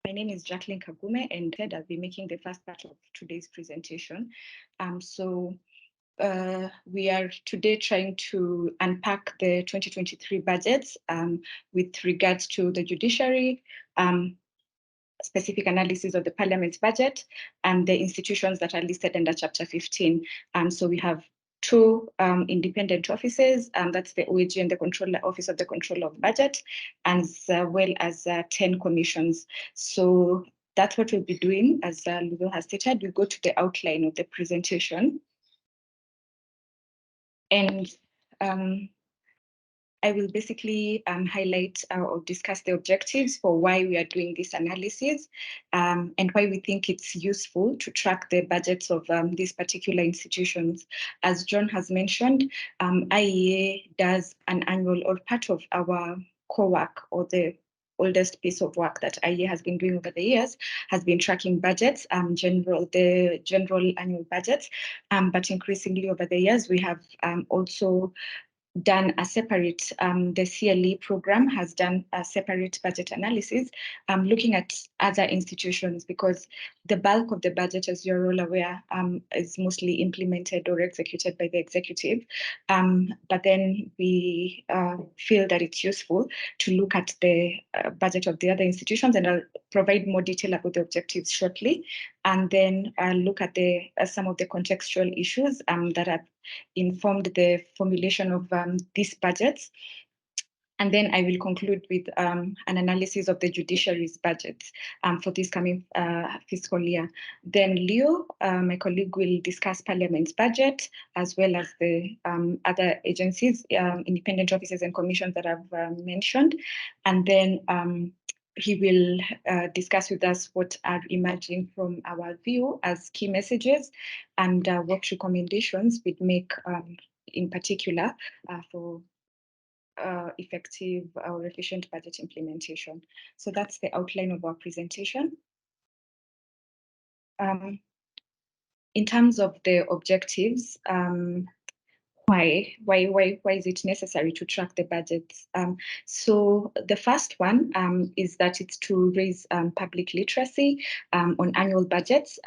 My name is Jacqueline Kagume, and I'll be making the first part of today's presentation. We are today trying to unpack the 2023 budgets with regards to the judiciary, specific analysis of the Parliament's budget, and the institutions that are listed under Chapter 15. So we have two independent offices, that's the OAG and the Office of the Controller of Budget, as well as 10 commissions. So that's what we'll be doing. As Ludo has stated, we go to the outline of the presentation. And I will basically highlight or discuss the objectives for why we are doing this analysis and why we think it's useful to track the budgets of these particular institutions. As John has mentioned, IEA does an annual, or part of our core work, or the oldest piece of work that IEA has been doing over the years, has been tracking budgets, the general annual budgets, but increasingly over the years, we have also done a separate, the CLE program has done a separate budget analysis, looking at other institutions, because the bulk of the budget, as you're all aware, is mostly implemented or executed by the executive. But then we feel that it's useful to look at the budget of the other institutions, and I'll provide more detail about the objectives shortly, and then look at some of the contextual issues that have informed the formulation of these budgets. And then I will conclude with an analysis of the judiciary's budget for this coming fiscal year. Then Leo, my colleague, will discuss Parliament's budget, as well as the other agencies, independent offices and commissions that I've mentioned. And then he will discuss with us what are emerging from our view as key messages, and what recommendations we'd make in particular for effective or efficient budget implementation. So that's the outline of our presentation. In terms of the objectives, why is it necessary to track the budgets? So the first one is that it's to raise public literacy on annual budgets,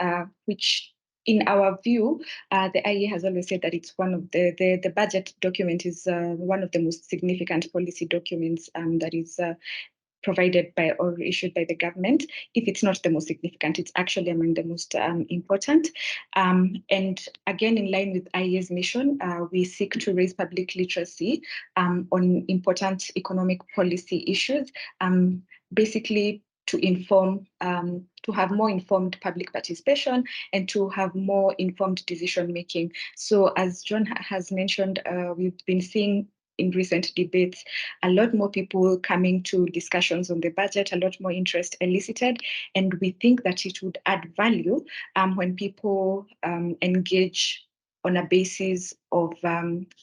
which in our view, the IEA has always said that it's one of the budget document is one of the most significant policy documents that is provided by or issued by the government. If it's not the most significant, it's actually among the most important. And again, in line with IEA's mission, we seek to raise public literacy on important economic policy issues, basically to inform, to have more informed public participation and to have more informed decision making. So as John has mentioned, we've been seeing in recent debates, a lot more people coming to discussions on the budget, a lot more interest elicited, and we think that it would add value when people engage on a basis of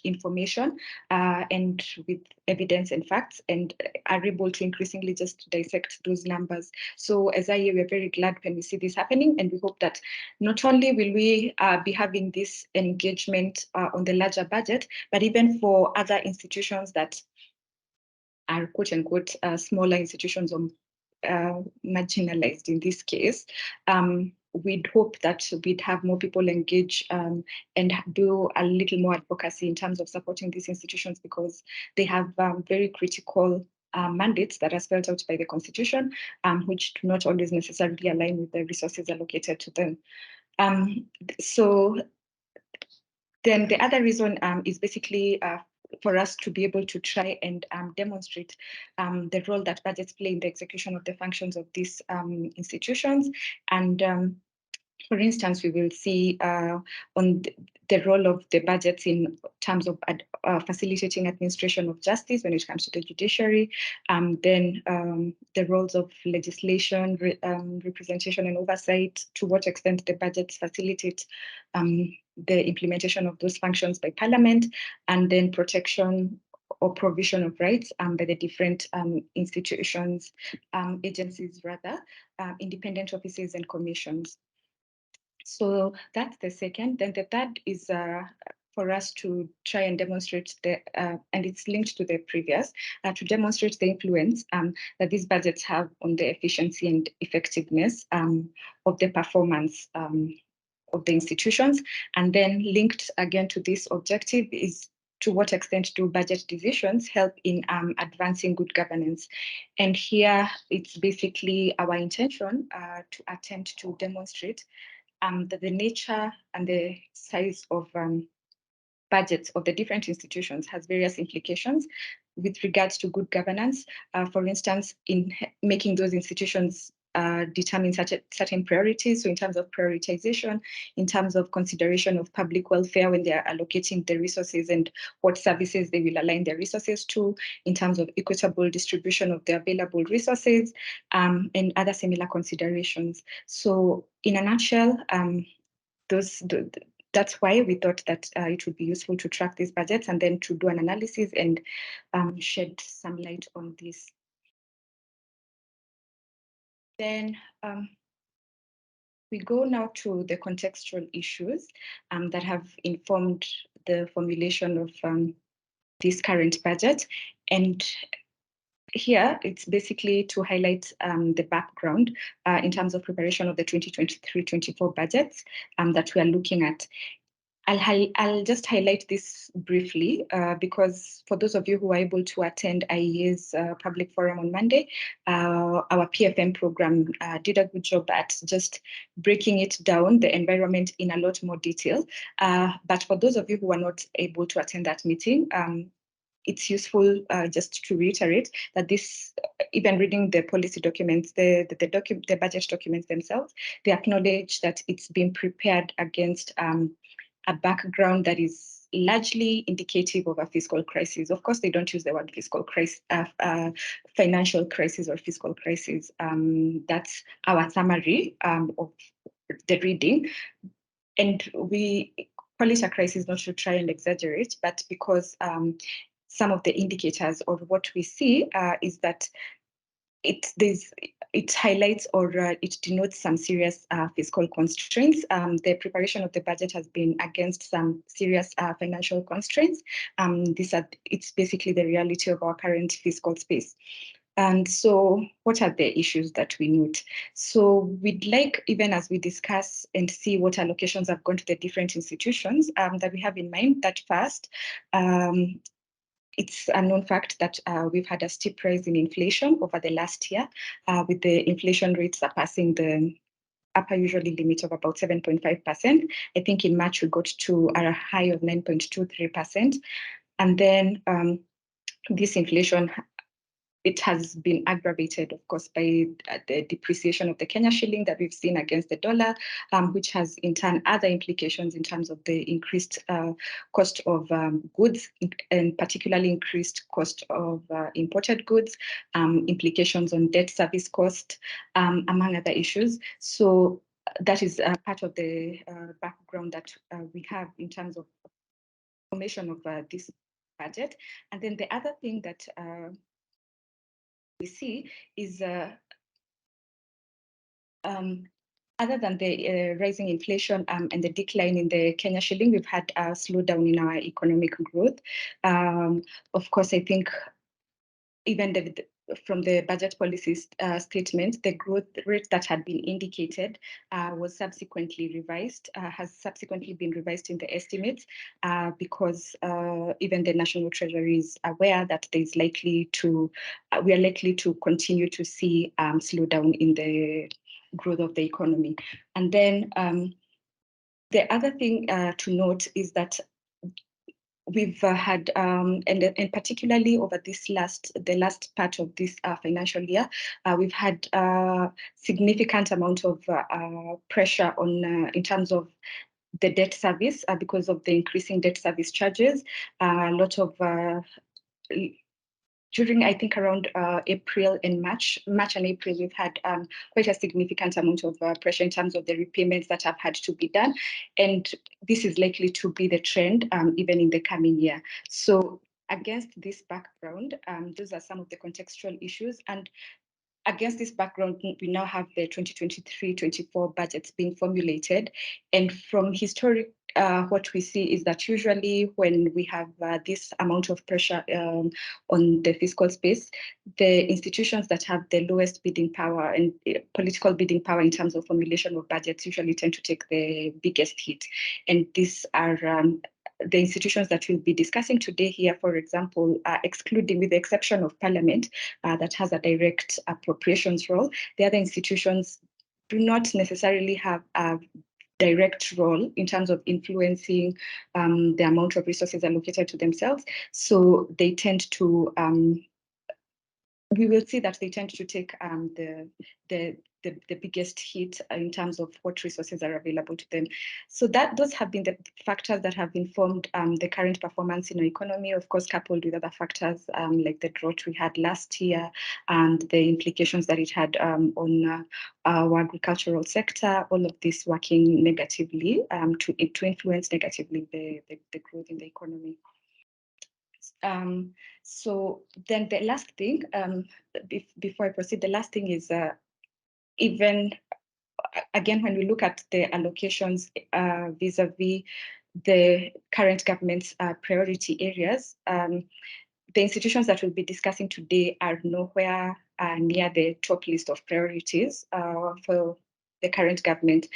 information and with evidence and facts, and are able to increasingly just dissect those numbers. So as IEA, we're very glad when we see this happening, and we hope that not only will we be having this engagement on the larger budget, but even for other institutions that are quote unquote smaller institutions or marginalized in this case, we'd hope that we'd have more people engage and do a little more advocacy in terms of supporting these institutions, because they have very critical mandates that are spelled out by the Constitution, which do not always necessarily align with the resources allocated to them. So then the other reason is basically for us to be able to try and demonstrate the role that budgets play in the execution of the functions of these institutions. And for instance, we will see on the role of the budgets in terms of facilitating administration of justice when it comes to the judiciary, then the roles of legislation, representation and oversight, to what extent the budgets facilitate the implementation of those functions by Parliament, and then protection or provision of rights by the different institutions, agencies rather, independent offices and commissions. So that's the second. Then the third is for us to try and demonstrate and it's linked to the previous, to demonstrate the influence that these budgets have on the efficiency and effectiveness of the performance of the institutions. And then linked again to this objective is to what extent do budget decisions help in advancing good governance? And here it's basically our intention to attempt to demonstrate that the nature and the size of budgets of the different institutions has various implications with regards to good governance. For instance, in making those institutions determine certain priorities. So in terms of prioritization, in terms of consideration of public welfare when they are allocating the resources and what services they will align their resources to, in terms of equitable distribution of the available resources, and other similar considerations. So in a nutshell, that's why we thought that it would be useful to track these budgets and then to do an analysis and shed some light on this. Then we go now to the contextual issues that have informed the formulation of this current budget. And here, it's basically to highlight the background in terms of preparation of the 2023-24 budgets that we are looking at. I'll just highlight this briefly because for those of you who are able to attend IEA's public forum on Monday, our PFM program did a good job at just breaking it down, the environment in a lot more detail. But for those of you who are not able to attend that meeting, it's useful just to reiterate that this, even reading the policy documents, the budget documents themselves, they acknowledge that it's been prepared against a background that is largely indicative of a fiscal crisis. Of course, they don't use the word fiscal crisis, financial crisis or fiscal crisis. That's our summary of the reading. And we call it a crisis not to try and exaggerate, but because some of the indicators or what we see is that it highlights or it denotes some serious fiscal constraints. The preparation of the budget has been against some serious financial constraints. It's basically the reality of our current fiscal space. And so what are the issues that we note? So we'd like, even as we discuss and see what allocations have gone to the different institutions, that we have in mind that first, it's a known fact that we've had a steep rise in inflation over the last year, with the inflation rates surpassing the upper usually limit of about 7.5%. I think in March we got to a high of 9.23%. And then this inflation, it has been aggravated, of course, by the depreciation of the Kenya shilling that we've seen against the dollar, which has in turn other implications in terms of the increased cost of goods, and particularly increased cost of imported goods, implications on debt service cost, among other issues. So that is part of the background that we have in terms of formation of this budget. And then the other thing that we see is other than the rising inflation and the decline in the Kenya shilling, we've had a slowdown in our economic growth. Of course, I think even from the budget policy statement, the growth rate that had been indicated was subsequently revised, has subsequently been revised in the estimates because even the National Treasury is aware that there's likely to, we are likely to continue to see slowdown in the growth of the economy. And then the other thing to note is that we've had, and particularly over the last part of this financial year, we've had a significant amount of pressure on in terms of the debt service because of the increasing debt service charges. A lot of during, I think, around April and March and April, we've had quite a significant amount of pressure in terms of the repayments that have had to be done. And this is likely to be the trend even in the coming year. So against this background, those are some of the contextual issues. And against this background, we now have the 2023-24 budgets being formulated. And from what we see is that usually when we have this amount of pressure on the fiscal space, the institutions that have the lowest bidding power and political bidding power in terms of formulation of budgets usually tend to take the biggest hit. And these are the institutions that we'll be discussing today here, for example, excluding, with the exception of Parliament, that has a direct appropriations role. The other institutions do not necessarily have a direct role in terms of influencing the amount of resources allocated to themselves. So they tend to we will see that they tend to take the biggest hit in terms of what resources are available to them. So those have been the factors that have informed the current performance in our economy, of course, coupled with other factors like the drought we had last year and the implications that it had on our agricultural sector, all of this working negatively to influence negatively the growth in the economy. So then the last thing, before I proceed, the last thing is even, again, when we look at the allocations vis-a-vis the current government's priority areas, the institutions that we'll be discussing today are nowhere near the top list of priorities for the current government.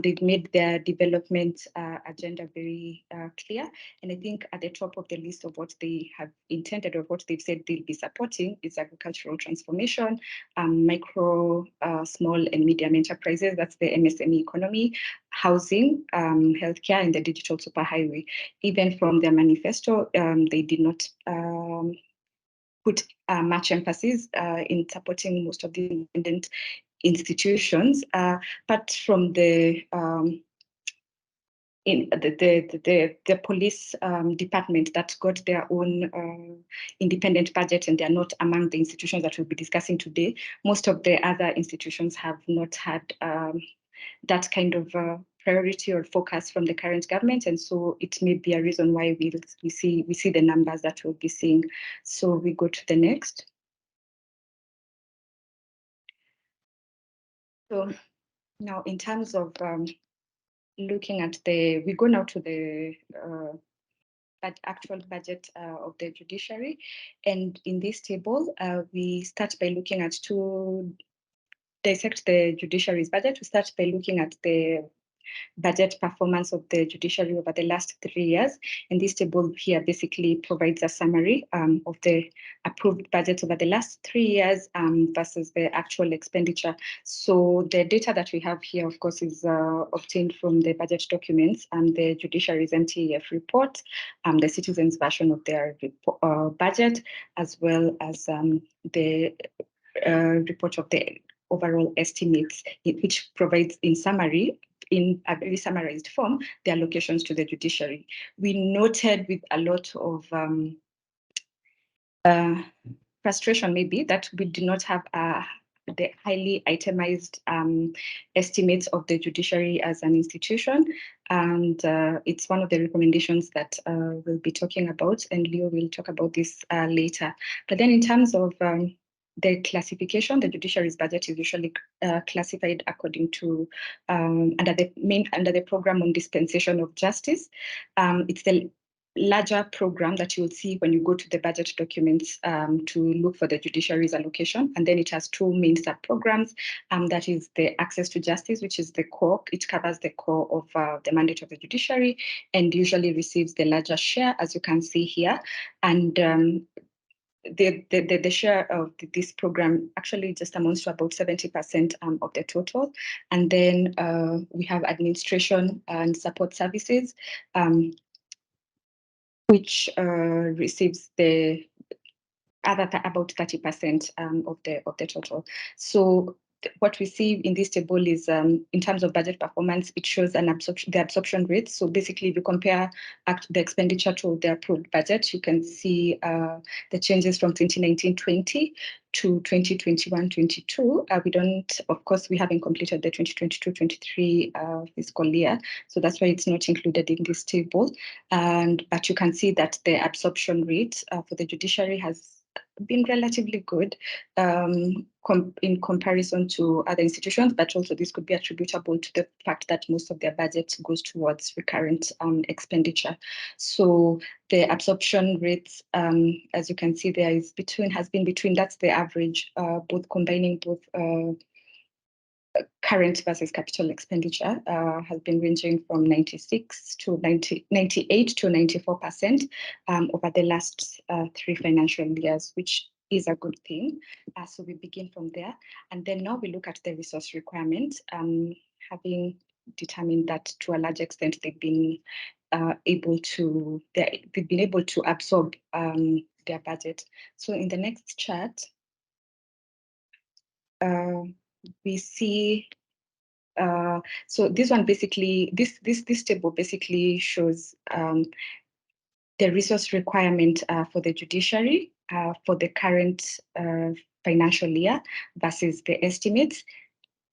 They've made their development agenda very clear. And I think at the top of the list of what they have intended or what they've said they'll be supporting is agricultural transformation, micro, small and medium enterprises, that's the MSME economy, housing, healthcare, and the digital superhighway. Even from their manifesto, they did not put much emphasis in supporting most of the independent institutions, but from the police department that got their own independent budget, and they're not among the institutions that we'll be discussing today. Most of the other institutions have not had that kind of priority or focus from the current government, and so it may be a reason why we see the numbers that we'll be seeing. So we go to the next. So now, in terms of looking at we go now to the actual budget of the judiciary, and in this table, we start by looking at to dissect the judiciary's budget. We start by looking at the budget performance of the judiciary over the last 3 years. And this table here basically provides a summary of the approved budget over the last 3 years versus the actual expenditure. So the data that we have here, of course, is obtained from the budget documents and the judiciary's MTEF report, the citizens' version of their budget, as well as the report of the overall estimates, which provides in summary, in a very summarized form, the allocations to the judiciary. We noted with a lot of frustration maybe that we do not have the highly itemized estimates of the judiciary as an institution. And it's one of the recommendations that we'll be talking about, and Leo will talk about this later. But then in terms of the classification, the judiciary's budget is usually classified according to under the program on dispensation of justice. It's the larger program that you'll see when you go to the budget documents to look for the judiciary's allocation. And then it has two main sub-programs. That is the access to justice, which is the core. It covers the core of the mandate of the judiciary and usually receives the larger share, as you can see here. And the share of this program actually just amounts to about 70% of the total. And then we have administration and support services, which receives the other about 30% of the total. So what we see in this table is, in terms of budget performance, it shows the absorption rate. So basically, if you compare the expenditure to the approved budget, you can see the changes from 2019-20 to 2021-22. We don't, of course, we haven't completed the 2022-23 fiscal year, so that's why it's not included in this table. But you can see that the absorption rate for the judiciary has been relatively good in comparison to other institutions, but also this could be attributable to the fact that most of their budget goes towards recurrent expenditure. So the absorption rates, as you can see, has been between, that's the average, both combining both current versus capital expenditure, has been ranging from 96 to 98 to 94% over the last 3 financial years, which is a good thing. So we begin from there. And then now we look at the resource requirement, having determined that to a large extent they've been able to absorb their budget. So in the next chart, we see so this one basically, this table basically shows the resource requirement for the judiciary for the current financial year versus the estimates,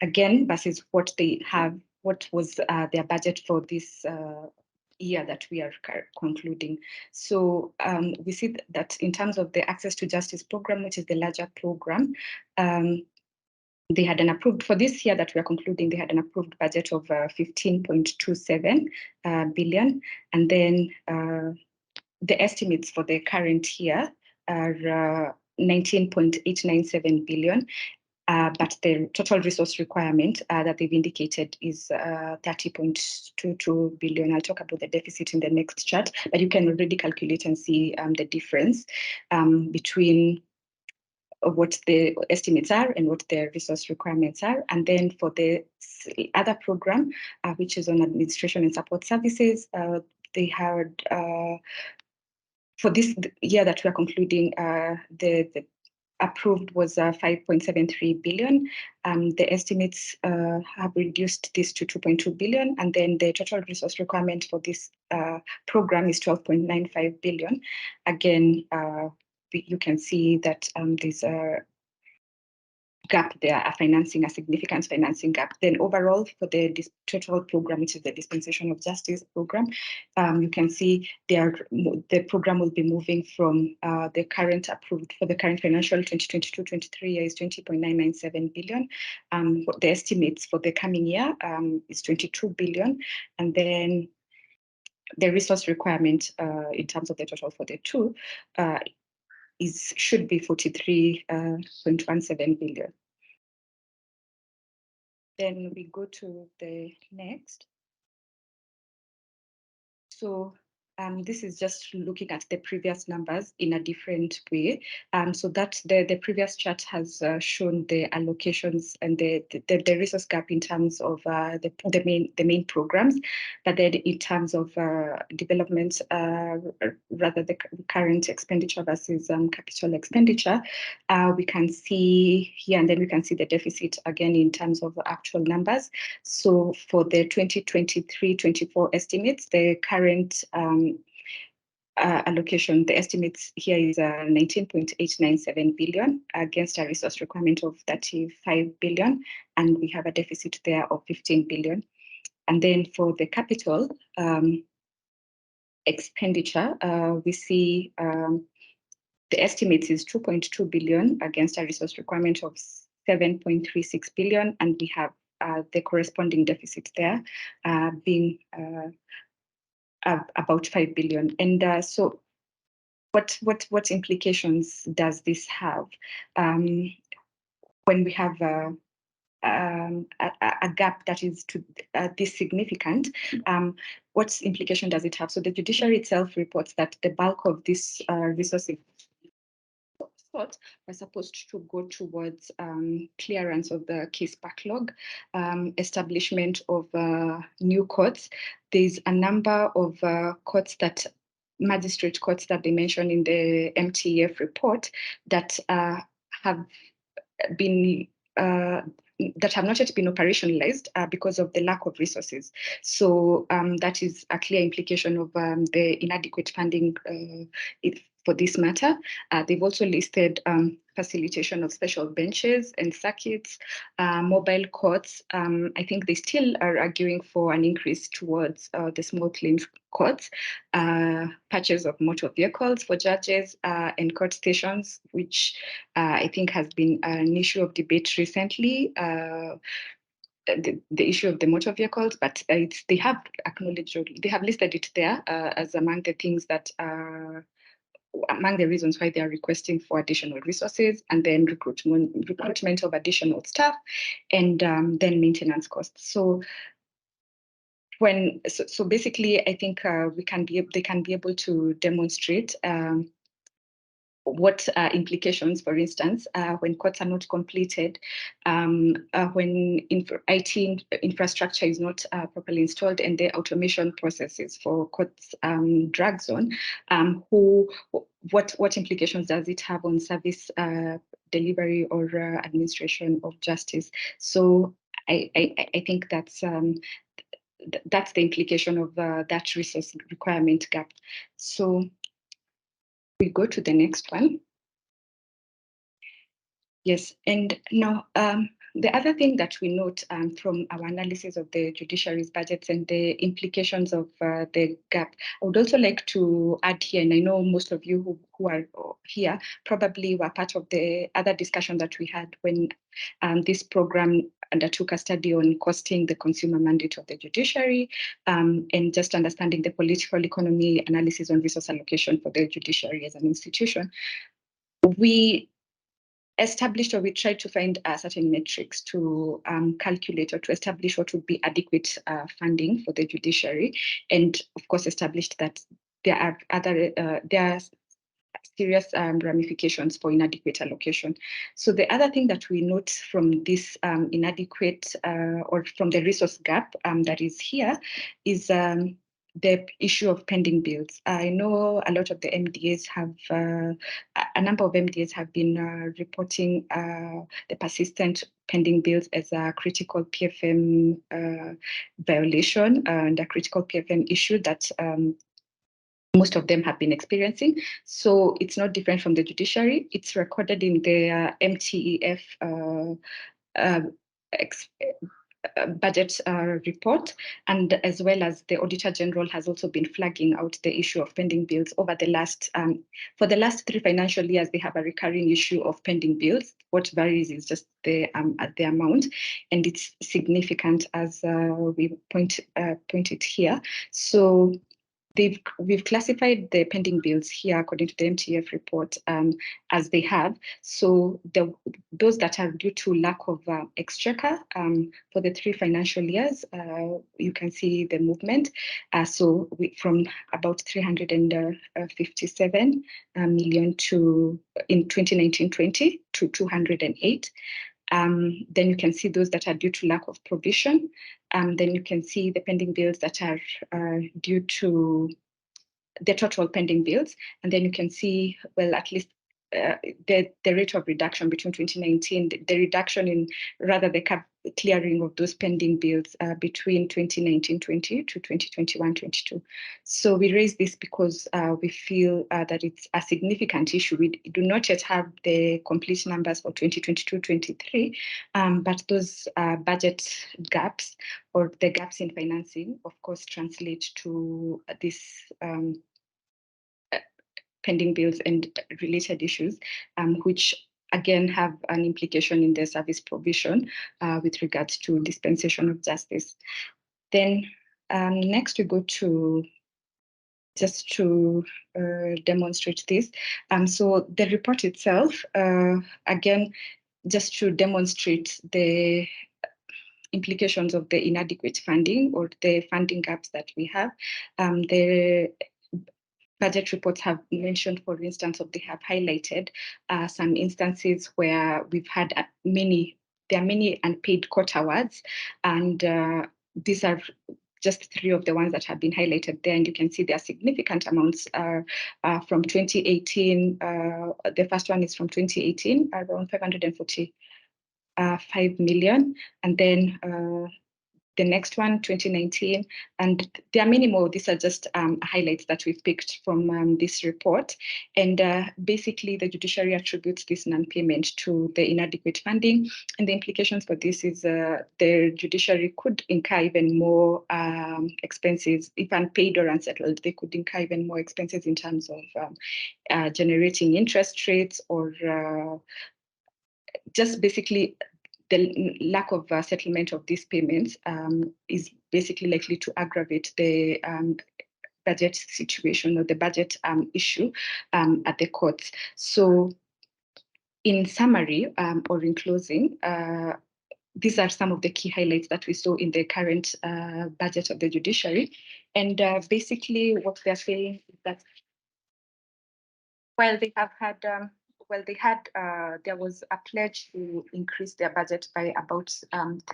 again, versus what they have, what was their budget for this year that we are concluding. So we see that in terms of the Access to Justice program, which is the larger program, they had an approved, for this year that we are concluding, they had an approved budget of 15.27 billion. And then the estimates for the current year are 19.897 billion. But the total resource requirement that they've indicated is 30.22 billion. I'll talk about the deficit in the next chart, but you can already calculate and see the difference between what the estimates are and what the resource requirements are. And then for the other program, which is on administration and support services, they had, for this year that we are concluding, the approved was 5.73 billion. The estimates have reduced this to 2.2 billion. And then the total resource requirement for this program is 12.95 billion. Again, you can see that there's a gap there, a significant financing gap. Then overall, for the total program, which is the Dispensation of Justice program, you can see the program will be moving from the current approved for the current financial 2022-23 year is 20.997 billion. The estimates for the coming year is 22 billion. And then the resource requirement in terms of the total for the two should be 43.17 billion. Then we go to the next. So this is just looking at the previous numbers in a different way. So that the previous chart has shown the allocations and the resource gap in terms of the main programs, but then in terms of development, rather the current expenditure versus capital expenditure, we can see here, and then we can see the deficit again in terms of actual numbers. So for the 2023-24 estimates, the current allocation, the estimates here is 19.897 billion against a resource requirement of 35 billion, and we have a deficit there of 15 billion. And then for the capital expenditure, we see the estimates is 2.2 billion against a resource requirement of 7.36 billion, and we have the corresponding deficit there being about 5 billion. And so what implications does this have when we have a gap that is this significant? What implication does it have? So the judiciary itself reports that the bulk of this resources are supposed to go towards clearance of the case backlog, establishment of new courts. There's a number of courts magistrate courts that they mentioned in the MTF report that have been that have not yet been operationalized because of the lack of resources. So that is a clear implication of the inadequate funding for this matter. They've also listed facilitation of special benches and circuits, mobile courts. I think they still are arguing for an increase towards the small claims courts, purchase of motor vehicles for judges and court stations, which I think has been an issue of debate recently. The issue of the motor vehicles, but they have acknowledged, they have listed it there as among the things that are among the reasons why they are requesting for additional resources, and then recruitment of additional staff, and then maintenance costs. So basically, I think they can be able to demonstrate what implications, for instance, when courts are not completed, when IT infrastructure is not properly installed, and the automation processes for courts drags on, what implications does it have on service delivery or administration of justice? So I think that's the implication of that resource requirement gap. So we go to the next one. Yes, and now the other thing that we note from our analysis of the judiciary's budgets and the implications of the gap, I would also like to add here, and I know most of you who are here probably were part of the other discussion that we had when this program undertook a study on costing the consumer mandate of the judiciary, and just understanding the political economy analysis on resource allocation for the judiciary as an institution. We established, or we tried to find certain metrics to calculate or to establish what would be adequate funding for the judiciary, and of course established that there are serious ramifications for inadequate allocation. So the other thing that we note from this inadequate or from the resource gap that is here is the issue of pending bills. I know a lot of the MDAs have, a number of MDAs have been reporting the persistent pending bills as a critical PFM violation and a critical PFM issue that most of them have been experiencing. So it's not different from the judiciary. It's recorded in the MTEF budget report, and as well as the Auditor General has also been flagging out the issue of pending bills over the last, for the last 3 financial years, they have a recurring issue of pending bills. What varies is just the amount, and it's significant as we point it here. So we've classified the pending bills here according to the MTF report as they have. So those that are due to lack of exchequer for the 3 financial years, you can see the movement. So from about 357 million to in 2019-20 to 208. Then you can see those that are due to lack of provision. Then you can see the pending bills that are due to the total pending bills. And then you can see, well, at least the rate of reduction between 2019, the reduction in rather the clearing of those pending bills between 2019-20 to 2021-22. So we raise this because we feel that it's a significant issue. We do not yet have the complete numbers for 2022-23, but those budget gaps or the gaps in financing, of course, translate to this pending bills and related issues, which again have an implication in the service provision with regards to dispensation of justice. Then next we go to just to demonstrate this. So the report itself, again, just to demonstrate the implications of the inadequate funding or the funding gaps that we have. The budget reports have mentioned, for instance, they have highlighted some instances where we've had there are many unpaid court awards, and these are just 3 of the ones that have been highlighted there, and you can see there are significant amounts from 2018. The first one is from 2018, around 545 million, and then the next one, 2019, and there are many more. These are just highlights that we've picked from this report. And basically, the judiciary attributes this non-payment to the inadequate funding. And the implications for this is the judiciary could incur even more expenses if unpaid or unsettled. They could incur even more expenses in terms of generating interest rates or just basically the lack of settlement of these payments is basically likely to aggravate the budget situation or the budget issue at the courts. So in summary or in closing, these are some of the key highlights that we saw in the current budget of the judiciary. And basically what they're saying is that while they have had, there was a pledge to increase their budget by about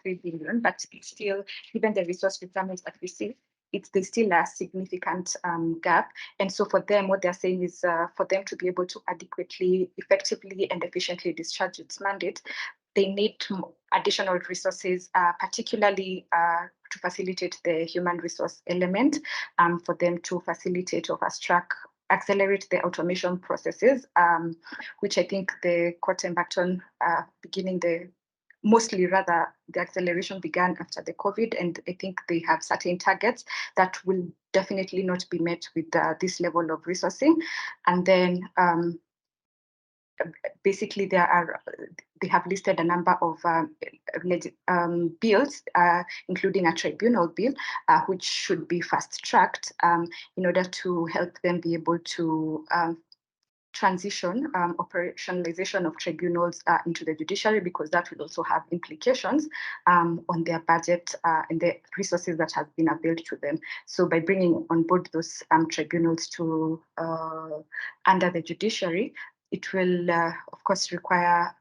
3 billion, but it's still, given the resource requirements that we see, there's still a significant gap. And so for them, what they're saying is for them to be able to adequately, effectively, and efficiently discharge its mandate, they need additional resources, particularly to facilitate the human resource element, for them to facilitate or fast track, accelerate the automation processes, which I think the court embarked on beginning mostly rather the acceleration began after the COVID, and I think they have certain targets that will definitely not be met with this level of resourcing. And then basically they have listed a number of bills, including a tribunal bill, which should be fast-tracked in order to help them be able to transition operationalization of tribunals into the judiciary, because that will also have implications on their budget and the resources that have been availed to them. So by bringing on board those tribunals to under the judiciary, it will, of course, require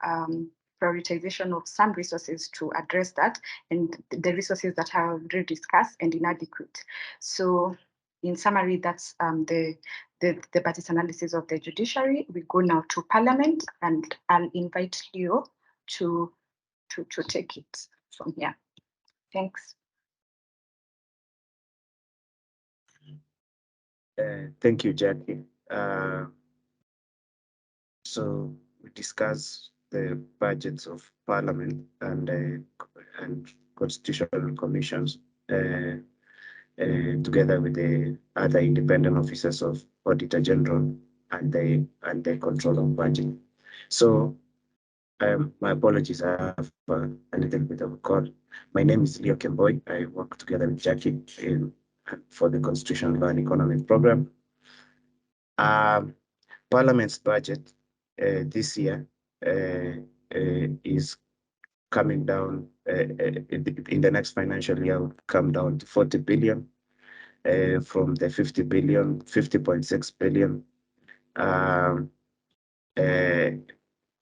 prioritization of some resources to address that, and the resources that are already discussed and inadequate. So in summary, that's the budget analysis of the judiciary. We go now to Parliament, and I'll invite Leo to take it from here. Thanks. Thank you, Jackie. So we discuss the budgets of Parliament and constitutional commissions together with the other independent officers of Auditor General and the control of budget. So my apologies, I have a little bit of a call. My name is Leo Kemboy. I work together with Jackie for the Constitutional Law and Economic Program. Parliament's budget this year is coming down in the next financial year, will come down to 40 billion from the 50 billion, 50.6 billion,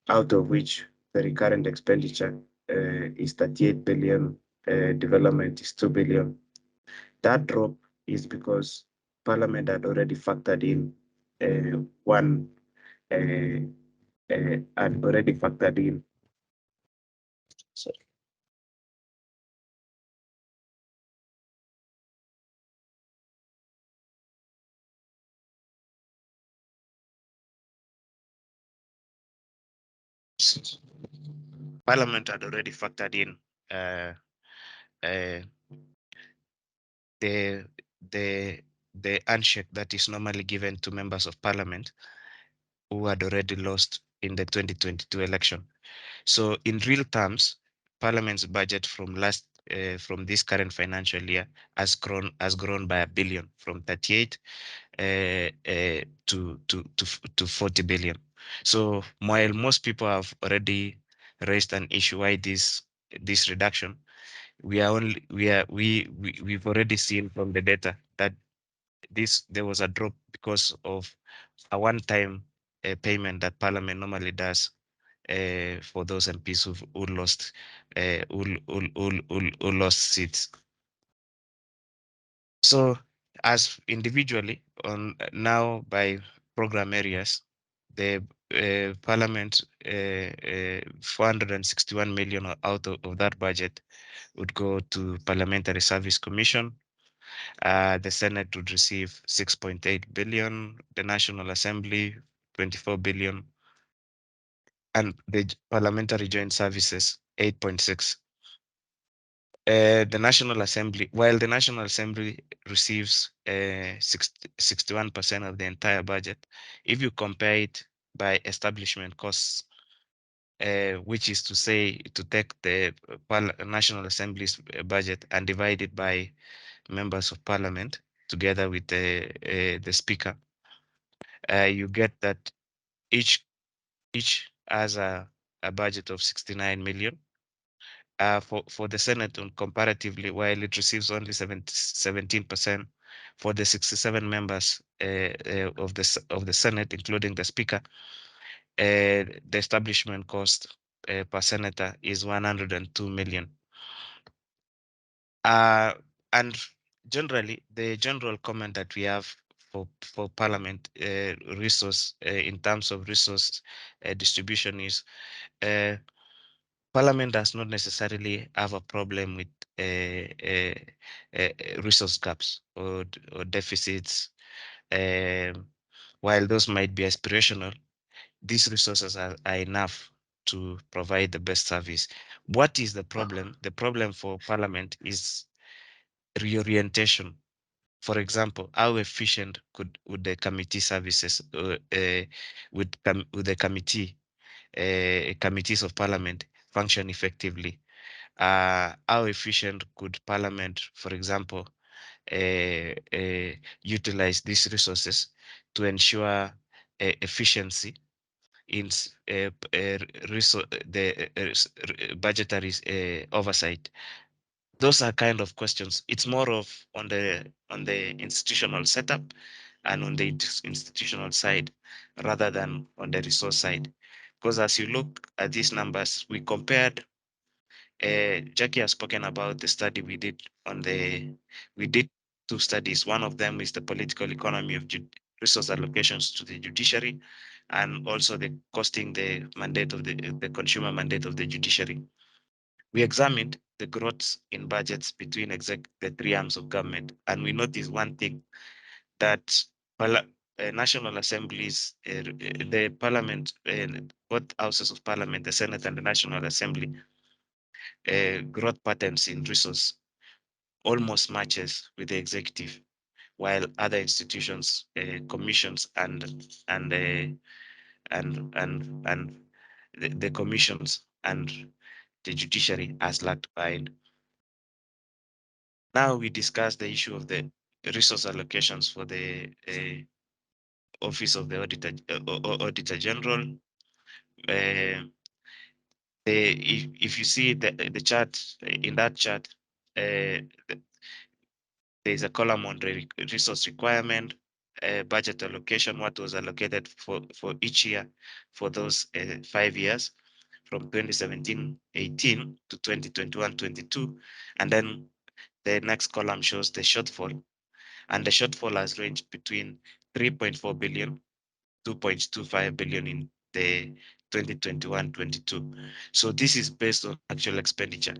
out of which the recurrent expenditure is 38 billion, development is 2 billion. That drop is because Parliament had already factored in sorry. Parliament had already factored in the handshake that is normally given to members of Parliament who had already lost in the 2022 election. So in real terms, Parliament's budget from this current financial year has grown by 1 billion, from 38 to 40 billion. So while most people have already raised an issue why this reduction, we've already seen from the data that there was a drop because of a one-time payment that Parliament normally does for those MPs who lost seats. So as individually on now by program areas, the Parliament, 461 million out of that budget would go to Parliamentary Service Commission. The Senate would receive 6.8 billion, the National Assembly 24 billion, and the Parliamentary Joint Services 8.6. The National Assembly, while the National Assembly receives 61% of the entire budget, if you compare it by establishment costs, which is to say, to take the National Assembly's budget and divide it by members of Parliament together with the Speaker, you get that each has a budget of 69 million. For the Senate, comparatively, while it receives only 17%, for the 67 members of the Senate, including the Speaker, the establishment cost per senator is 102 million. And generally, the general comment that we have for Parliament resource in terms of resource distribution is Parliament does not necessarily have a problem with resource gaps or deficits. While those might be aspirational, these resources are enough to provide the best service. What is the problem? The problem for Parliament is reorientation. For example, how efficient would the committee services would the committees of Parliament function effectively? How efficient could Parliament, for example, utilize these resources to ensure efficiency in the budgetary oversight? Those are kind of questions. It's more of on the institutional setup and on the institutional side rather than on the resource side. Because as you look at these numbers, we compared. Jackie has spoken about the study we did we did two studies. One of them is the political economy of resource allocations to the judiciary, and also the costing the mandate of the consumer mandate of the judiciary. We examined the growth in budgets between the three arms of government, and we noticed one thing, that national assemblies, the parliament, both houses of parliament, the Senate and the National Assembly, growth patterns in resource almost matches with the executive, while other institutions, commissions, and the commissions and the judiciary has lagged behind. Now we discuss the issue of the resource allocations for the Office of the Auditor General. If you see the chart, in that chart, there's a column on resource requirement, budget allocation, what was allocated for each year for those 5 years, from 2017-18 to 2021-22, and then the next column shows the shortfall, and the shortfall has ranged between 3.4 billion, 2.25 billion in the 2021-22. So this is based on actual expenditure.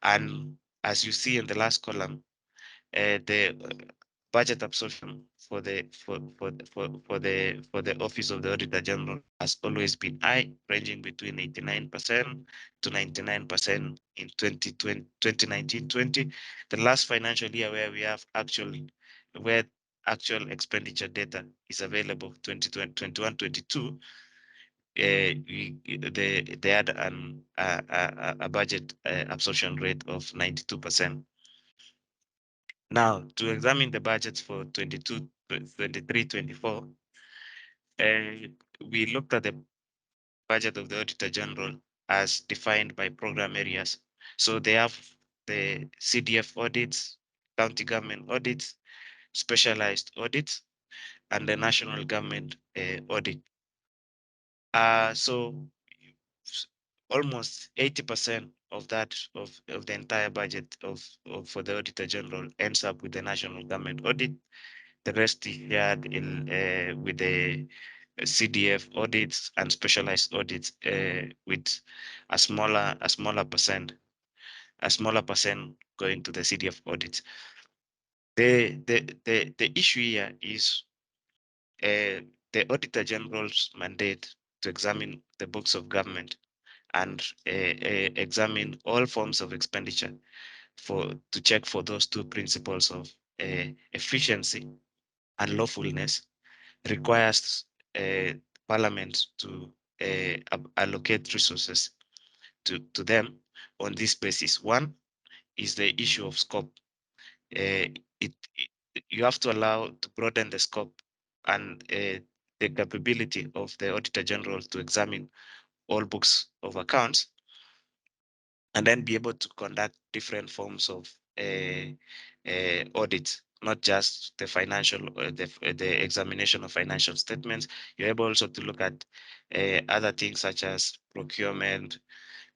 And as you see in the last column, the budget absorption for the Office of the Auditor General has always been high, ranging between 89% to 99% in 2019-20. The last financial year where actual expenditure data is available, 2021-22, they had a budget absorption rate of 92%. Now, to examine the budgets for 22, 23, 24, we looked at the budget of the Auditor General as defined by program areas. So they have the CDF audits, county government audits, specialized audits, and the national government audit. So almost 80% of the entire budget for the Auditor General ends up with the national government audit. The rest is shared with the CDF audits and specialized audits with a smaller percent going to the CDF audits. The issue here is the Auditor General's mandate to examine the books of government and examine all forms of expenditure to check for those two principles of efficiency and lawfulness requires Parliament to allocate resources to them on this basis. One is the issue of scope. You have to allow to broaden the scope and the capability of the Auditor General to examine all books of accounts and then be able to conduct different forms of audits, not just the financial, the examination of financial statements. You're able also to look at other things such as procurement,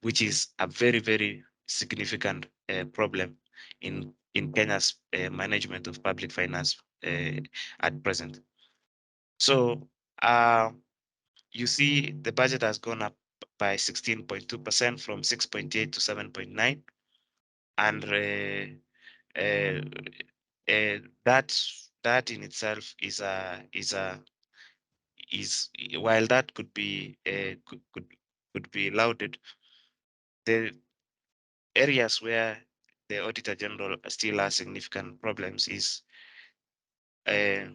which is a very, very significant problem in Kenya's management of public finance at present. So you see the budget has gone up by 16.2% from 6.8 to 7.9. And that in itself is while that could be could be lauded, the areas where the Auditor General still has significant problems is the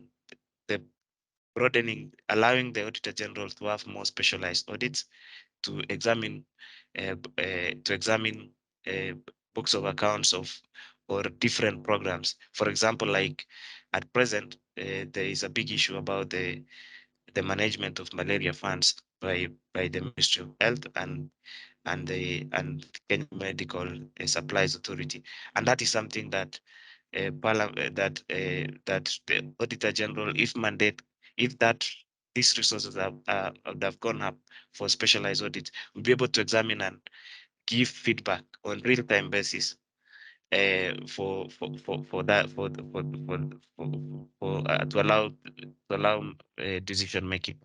broadening, allowing the Auditor General to have more specialized audits to examine uh, books of accounts of or different programs. For example, like at present, there is a big issue about the management of malaria funds by the Ministry of Health and Kenya Medical Supplies Authority, and that is something that that the Auditor General, if that these resources have gone up for specialized audits, will be able to examine and give feedback on real-time basis for that to allow decision making.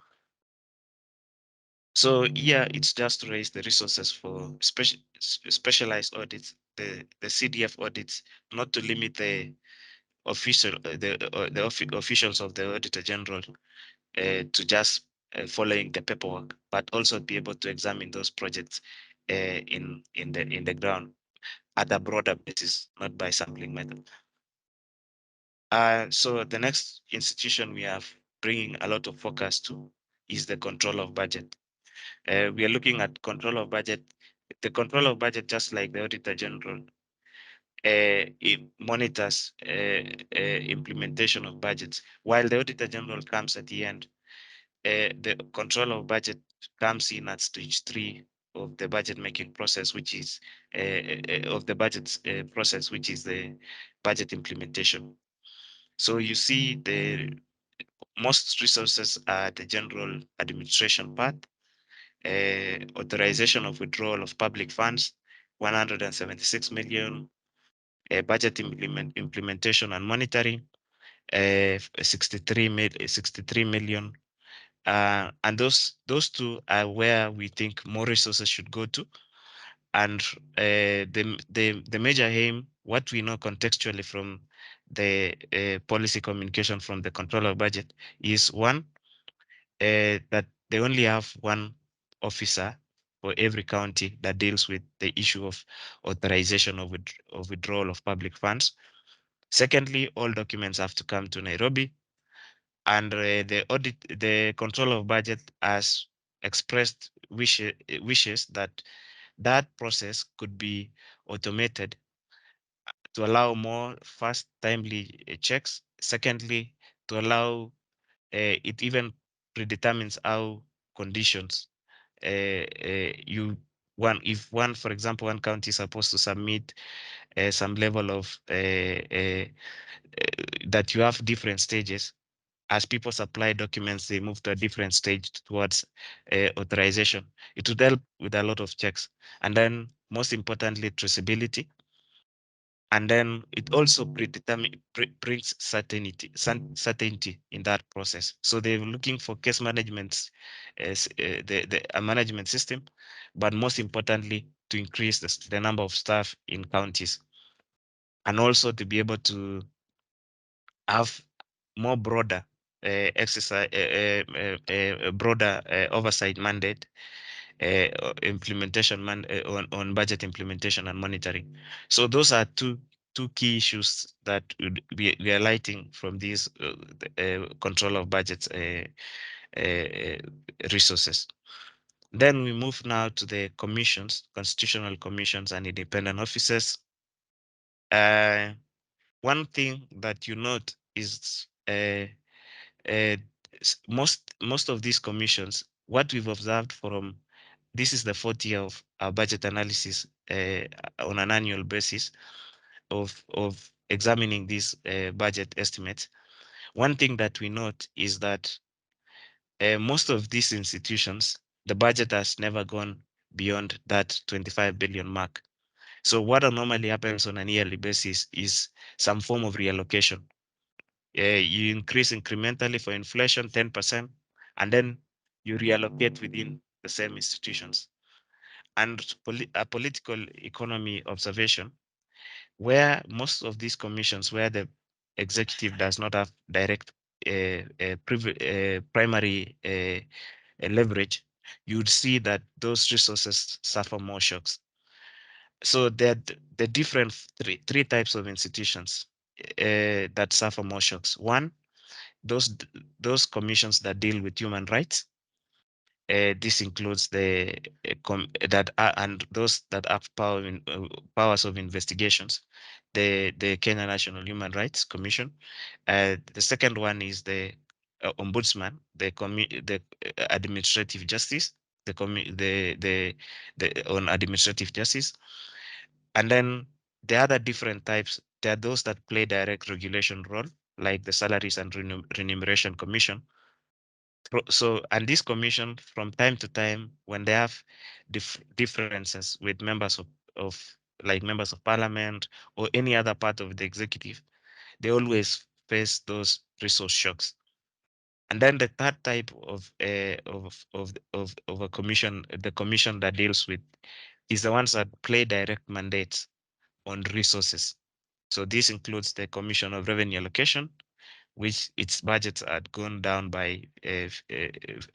So yeah, it's just to raise the resources for specialized audits, the CDF audits, not to limit the officials of the Auditor General to just following the paperwork, but also be able to examine those projects in the ground at a broader basis, not by sampling method. So the next institution we are bringing a lot of focus to is the control of budget. We are looking at control of budget. The control of budget, just like the Auditor General, it monitors implementation of budgets, while the Auditor General comes at the end. The control of budget comes in at stage 3 of the budget making process, which is of the budget process, which is the budget implementation. So you see the most resources are the general administration part, authorization of withdrawal of public funds, 176 million, budget implementation and monitoring, 63 million. And those two are where we think more resources should go to. And the major aim, what we know contextually from the policy communication from the controller of budget is one, that they only have one officer for every county that deals with the issue of authorization of withdrawal of public funds. Secondly, all documents have to come to Nairobi, and the control of budget has expressed wishes that that process could be automated to allow more fast, timely checks. Secondly, to allow it even predetermines how conditions you one if one, for example, one county is supposed to submit some level of that you have different stages. As people supply documents, they move to a different stage towards authorization. It would help with a lot of checks. And then most importantly, traceability. And then it also brings certainty in that process. So they're looking for case management as the management system, but most importantly, to increase the number of staff in counties, and also to be able to have more broader exercise, broader oversight mandate, implementation on budget implementation and monitoring. So those are two key issues that we are lighting from these control of budgets uh, resources. Then we move now to the commissions, constitutional commissions and independent offices. One thing that you note is uh, most of these commissions, what we've observed from this is the fourth year of our budget analysis on an annual basis of examining these budget estimates. One thing that we note is that most of these institutions, the budget has never gone beyond that 25 billion mark. So what normally happens on an yearly basis is some form of reallocation. You increase incrementally for inflation 10%, and then you reallocate within the same institutions. And a political economy observation, where most of these commissions, where the executive does not have direct primary leverage, you'd see that those resources suffer more shocks. So there are the different three types of institutions that suffer more shocks. One, those commissions that deal with human rights. This includes the that are, and those that have powers of investigations. The Kenya National Human Rights Commission. The second one is the ombudsman, the administrative justice, the on administrative justice, and then the other different types. There are those that play direct regulation role, like the Salaries and Remuneration Commission. So, and this commission, from time to time, when they have differences with of like members of parliament or any other part of the executive, they always face those resource shocks. And then the third type of a commission, the commission that deals with, is the ones that play direct mandates on resources. So this includes the Commission of Revenue Allocation, which its budget had gone down by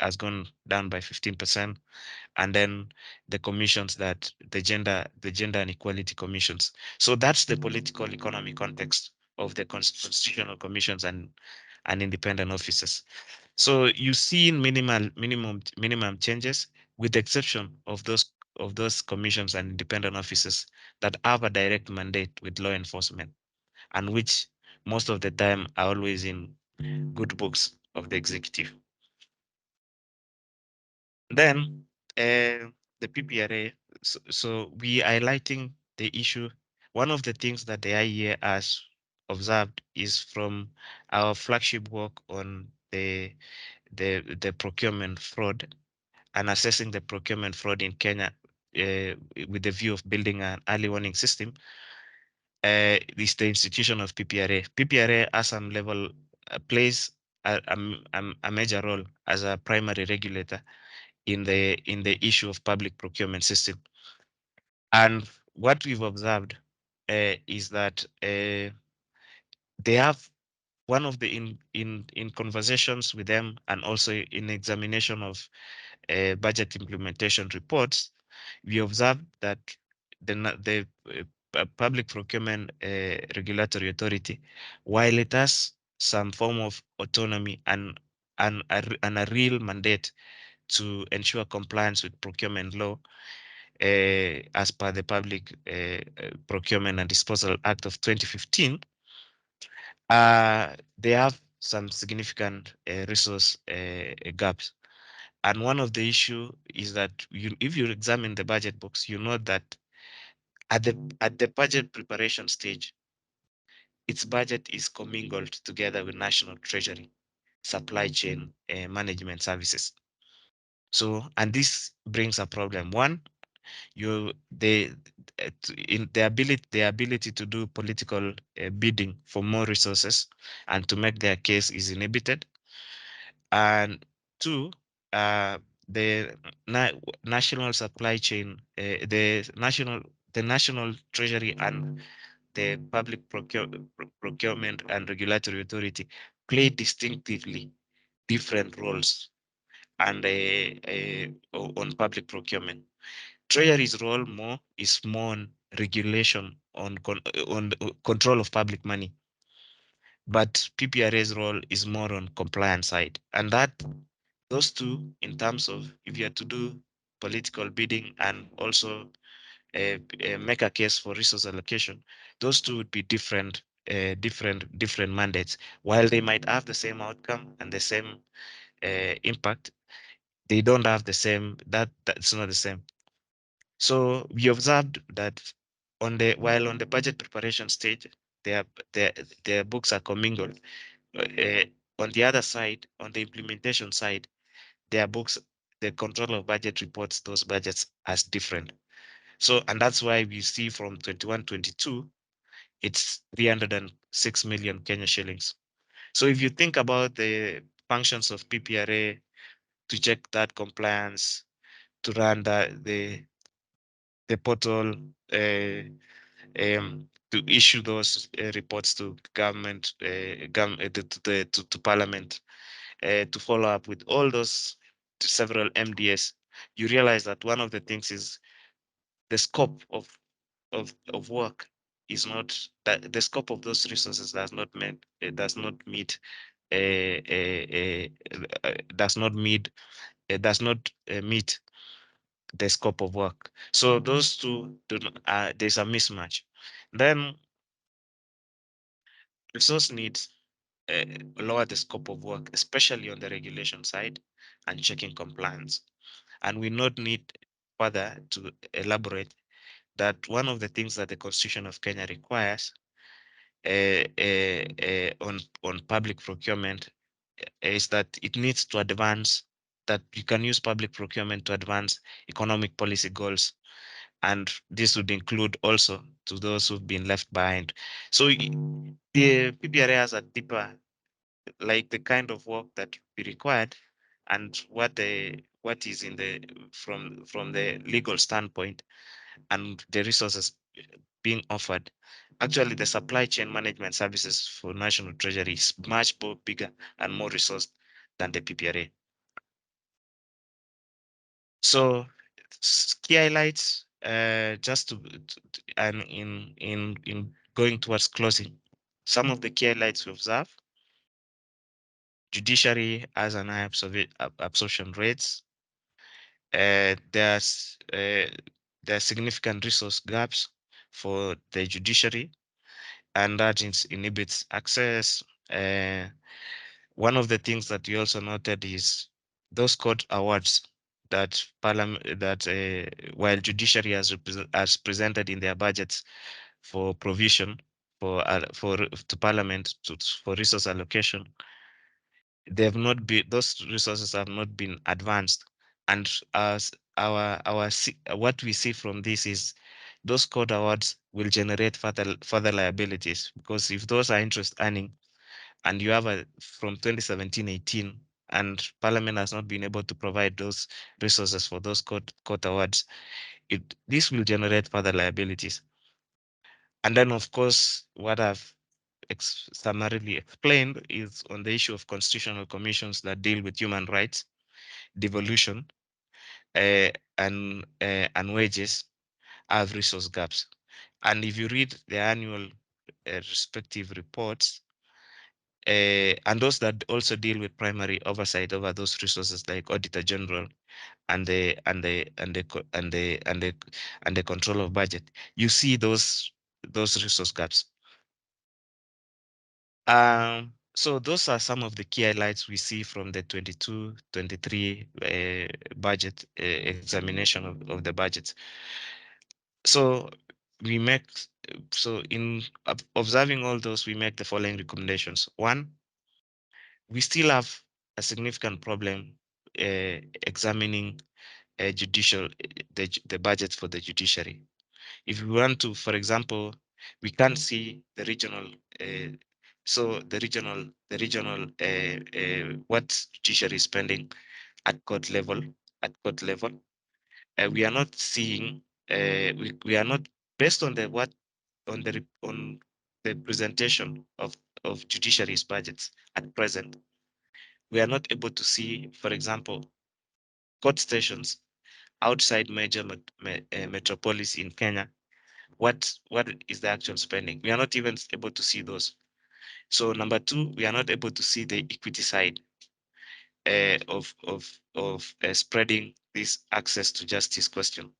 has gone down by 15%, and then the commissions that the gender and equality commissions. So that's the political economy context of the constitutional commissions and independent offices. So you see minimum changes, with the exception of those commissions and independent offices that have a direct mandate with law enforcement, and which most of the time are always in good books of the executive. Then the PPRA, so we highlighting the issue. One of the things that the IEA has observed is from our flagship work on the procurement fraud and assessing the procurement fraud in Kenya with the view of building an early warning system. Is the institution of PPRA. PPRA at some level plays a major role as a primary regulator in the issue of public procurement system. And what we've observed is that they have one of the in conversations with them, and also in examination of budget implementation reports, we observed that the public procurement regulatory authority, while it has some form of autonomy and a real mandate to ensure compliance with procurement law, as per the Public Procurement and Disposal Act of 2015, they have some significant resource gaps. And one of the issue is that if you examine the budget books, you know that at the budget preparation stage, its budget is commingled together with national treasury, supply chain management services. So, and this brings a problem. One, they in the ability to do political bidding for more resources and to make their case is inhibited. And two, the national supply chain, the national treasury and the public procurement and regulatory authority play distinctively different roles and on public procurement. Treasury's role more is more on regulation on control of public money, but PPRA's role is more on compliance side, and that those two, in terms of if you are to do political bidding and also make a case for resource allocation, those two would be different mandates. While they might have the same outcome and the same impact, they don't have the same. That's not the same. So we observed that while on the budget preparation stage, their their books are commingled. Uh, on the other side, on the implementation side, their books, the control of budget reports those budgets as different. So, and that's why we see from 21-22, it's 306 million Kenya shillings. So if you think about the functions of PPRA to check that compliance, to run the portal, to issue those reports to government, to parliament, to follow up with all those several MDS, you realize that one of the things is the scope of work is not that the scope of those resources does not meet does not meet the scope of work. So those two do not, there's a mismatch. Then resource needs lower the scope of work, especially on the regulation side and checking compliance. And we not need further to elaborate that one of the things that the Constitution of Kenya requires on public procurement is that it needs to advance, that you can use public procurement to advance economic policy goals, and this would include also to those who've been left behind. So the PPRA has a deeper, like the kind of work that be required and what is in the from the legal standpoint and the resources being offered. Actually, the supply chain management services for National Treasury is much more bigger and more resourced than the PPRA. So key highlights, just and in going towards closing, some of the key highlights we observe: judiciary has an high absorption rates. There are significant resource gaps for the judiciary, and that inhibits access. One of the things that we also noted is those court awards that parliament that while judiciary has presented in their budgets for provision for to parliament for resource allocation, they have not been those resources have not been advanced, and as what we see from this is those court awards will generate further liabilities, because if those are interest earning and you have a from 2017-18 and parliament has not been able to provide those resources for those court awards, this will generate further liabilities. And then of course what I've summarily explained is on the issue of constitutional commissions that deal with human rights, devolution, uh, and wages have resource gaps. And if you read the annual respective reports, and those that also deal with primary oversight over those resources, like Auditor General and the control of budget, you see those resource gaps. So those are some of the key highlights we see from the 22-23 budget examination of the budgets. So we make so in observing all those, we make the following recommendations. One, we still have a significant problem examining judicial the budget for the judiciary. If we want to, for example, we can't see the regional so the regional what judiciary is spending at court level at court level. We are not seeing we are not based on the what on the presentation of judiciary's budgets at present. We are not able to see, for example, court stations outside major metropolis in Kenya. What is the actual spending? We are not even able to see those. So number two, we are not able to see the equity side of spreading this access to justice question,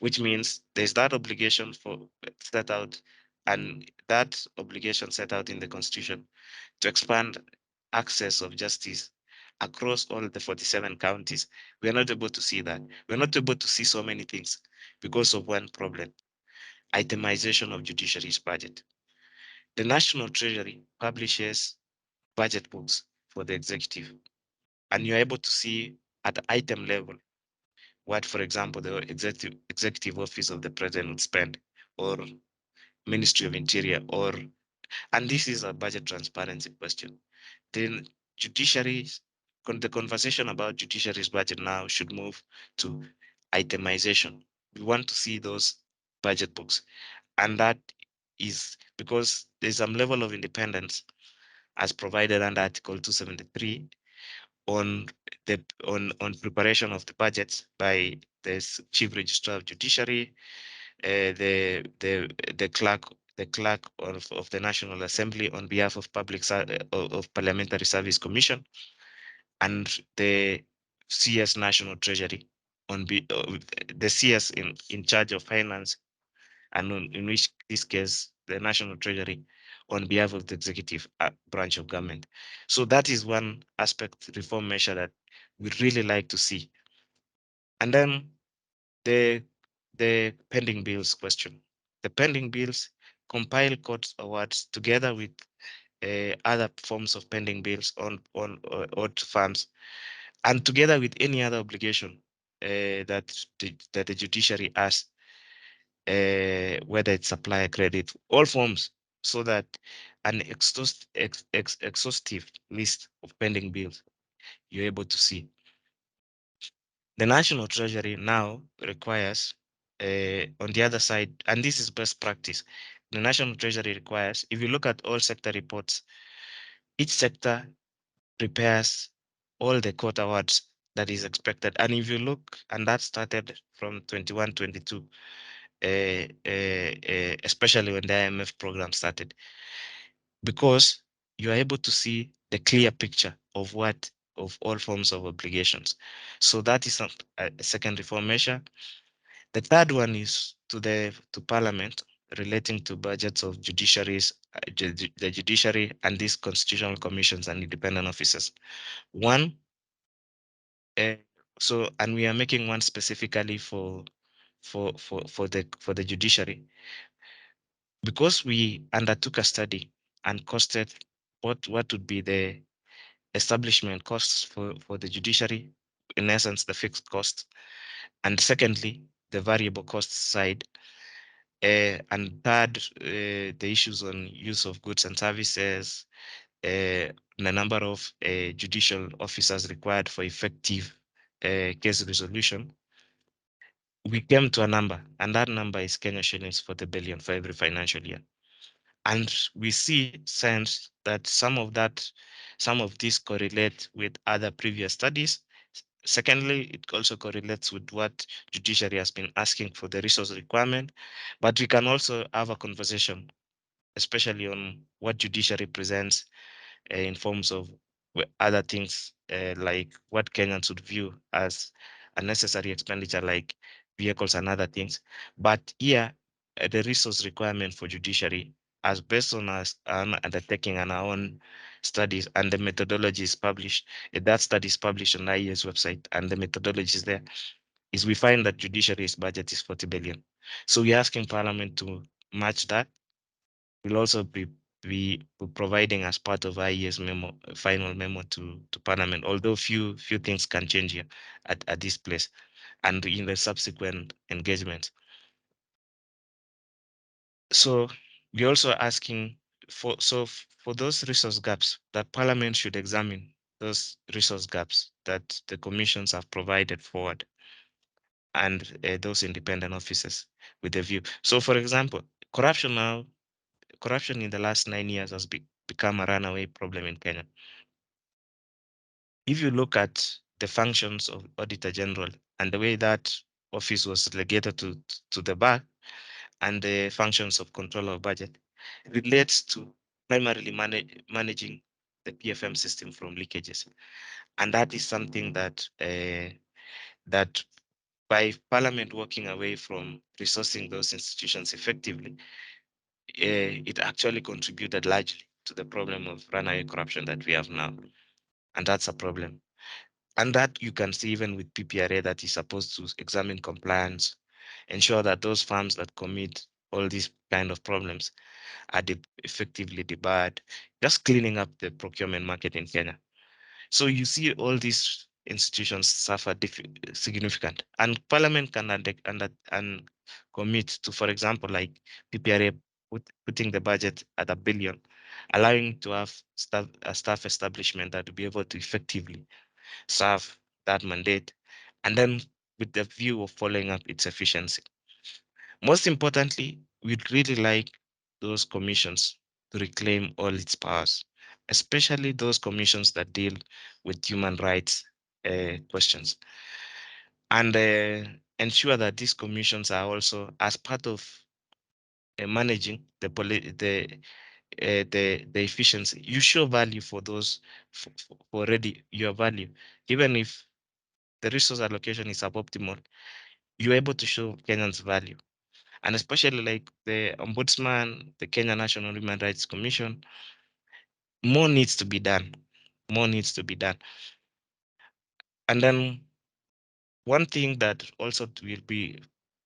which means there's that obligation for set out, and that obligation set out in the constitution to expand access of justice across all the 47 counties. We are not able to see that. We're not able to see so many things because of one problem: itemization of judiciary's budget. The National Treasury publishes budget books for the executive, and you're able to see at the item level what, for example, the executive office of the president would spend, or Ministry of Interior, or and this is a budget transparency question. The judiciary, the conversation about judiciary's budget now should move to itemization. We want to see those budget books, and that is because there's some level of independence as provided under Article 273 on on preparation of the budgets by the Chief Registrar of Judiciary, the clerk of the National Assembly on behalf of of Parliamentary Service Commission, and the CS National Treasury the CS in charge of finance, and in which this case the National Treasury on behalf of the executive branch of government. So that is one aspect reform measure that we'd really like to see. And then the pending bills question. The pending bills compile court awards together with other forms of pending bills on funds, and together with any other obligation that the judiciary has, whether it's supplier credit, all forms, so that an exhaustive list of pending bills you're able to see. The National Treasury now requires, on the other side, and this is best practice, the National Treasury requires, if you look at all sector reports, each sector prepares all the court awards that is expected. And if you look, and that started from 21, 22, especially when the IMF program started, because you are able to see the clear picture of all forms of obligations. So that is a second reform measure. The third one is to Parliament, relating to budgets of judiciaries, the judiciary and these constitutional commissions and independent officers. One, and we are making one specifically for the judiciary, because we undertook a study and costed what would be the establishment costs for the judiciary, in essence, the fixed cost, and secondly, the variable cost side, and third, the issues on use of goods and services, the number of judicial officers required for effective case resolution. We came to a number, and that number is Kenya shillings 40 billion for every financial year. And we see sense that some of these correlate with other previous studies. Secondly, it also correlates with what judiciary has been asking for the resource requirement. But we can also have a conversation, especially on what judiciary presents in forms of other things, like what Kenyans would view as a necessary expenditure, like vehicles and other things. But here, the resource requirement for judiciary, as based on us undertaking and our own studies, and the methodology is published, that study is published on IEA's website, and the methodology is there, is we find that judiciary's budget is 40 billion. So we're asking Parliament to match that. We'll also be providing as part of IEA's final memo to Parliament, although few things can change here at this place. and in the subsequent engagement. So we're also asking for those resource gaps that Parliament should examine those resource gaps that the commissions have provided forward, and those independent officers with a view. So, for example, corruption in the last 9 years has become a runaway problem in Kenya. If you look at the functions of Auditor General and the way that office was delegated to the back, and the functions of control of budget, relates to primarily managing the PFM system from leakages. And that is something that that by Parliament walking away from resourcing those institutions effectively, it actually contributed largely to the problem of runaway corruption that we have now. And that's a problem. And that you can see even with PPRA, that is supposed to examine compliance, ensure that those firms that commit all these kind of problems are effectively debarred, just cleaning up the procurement market in Kenya. So you see all these institutions suffer significant, and Parliament can and commit to, for example, like PPRA putting the budget at $1 billion, allowing to have a staff establishment that will be able to effectively serve that mandate, and then with the view of following up its efficiency. Most importantly, we'd really like those commissions to reclaim all its powers, especially those commissions that deal with human rights questions, and ensure that these commissions are also, as part of managing the efficiency, you show value for those for already your value, even if the resource allocation is suboptimal, you're able to show Kenyans value. And especially like the Ombudsman, the Kenya National Human Rights Commission, more needs to be done. More needs to be done. And then one thing that also will be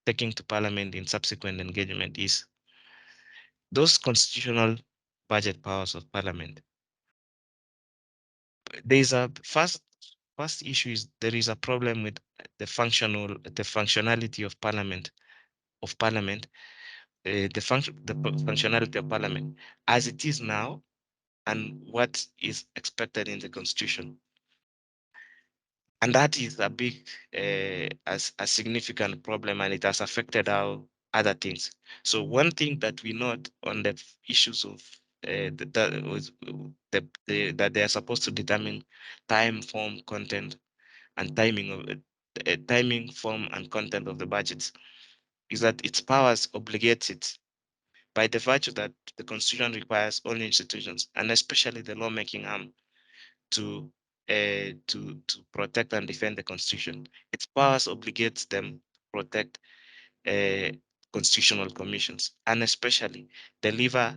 taking to Parliament in subsequent engagement is those constitutional budget powers of Parliament. There is a first issue is there is a problem with the functionality of Parliament the functionality of Parliament as it is now and what is expected in the Constitution. And that is a big, as a significant problem, and it has affected our other things. So one thing that we note on the issues of that they are supposed to determine time, form, content, and timing, form, and content of the budgets is that its powers obligates it by the virtue that the Constitution requires all institutions, and especially the lawmaking arm, to to protect and defend the Constitution. Its powers obligates them to protect uh, constitutional commissions, and especially deliver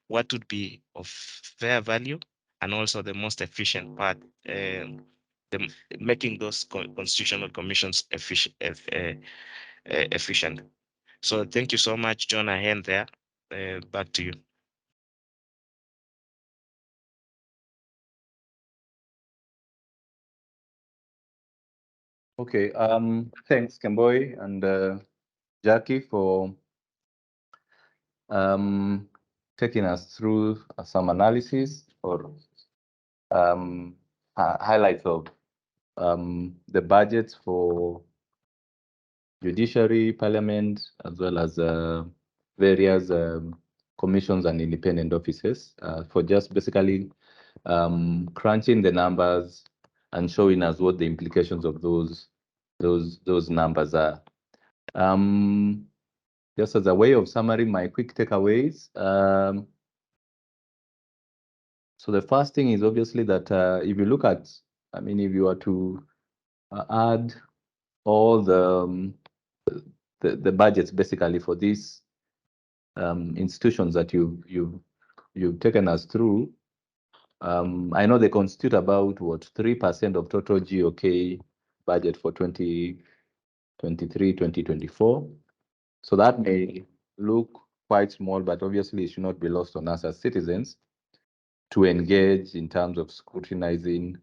what would be of fair value and also the most efficient part, making those constitutional commissions efficient. So thank you so much, John. I hand there. Back to you. Okay, thanks, Kemboy and Jackie, for taking us through some analysis or highlights of the budgets for judiciary, parliament, as well as various commissions and independent offices, for just basically crunching the numbers and showing us what the implications of those numbers are. Just as a way of summary, my quick takeaways. So the first thing is obviously that if you look at, if you were to add all the budgets basically for these institutions that you've taken us through, I know they constitute about 3% of total GOK budget for 2023, 2024. So that may look quite small, but obviously it should not be lost on us as citizens to engage in terms of scrutinizing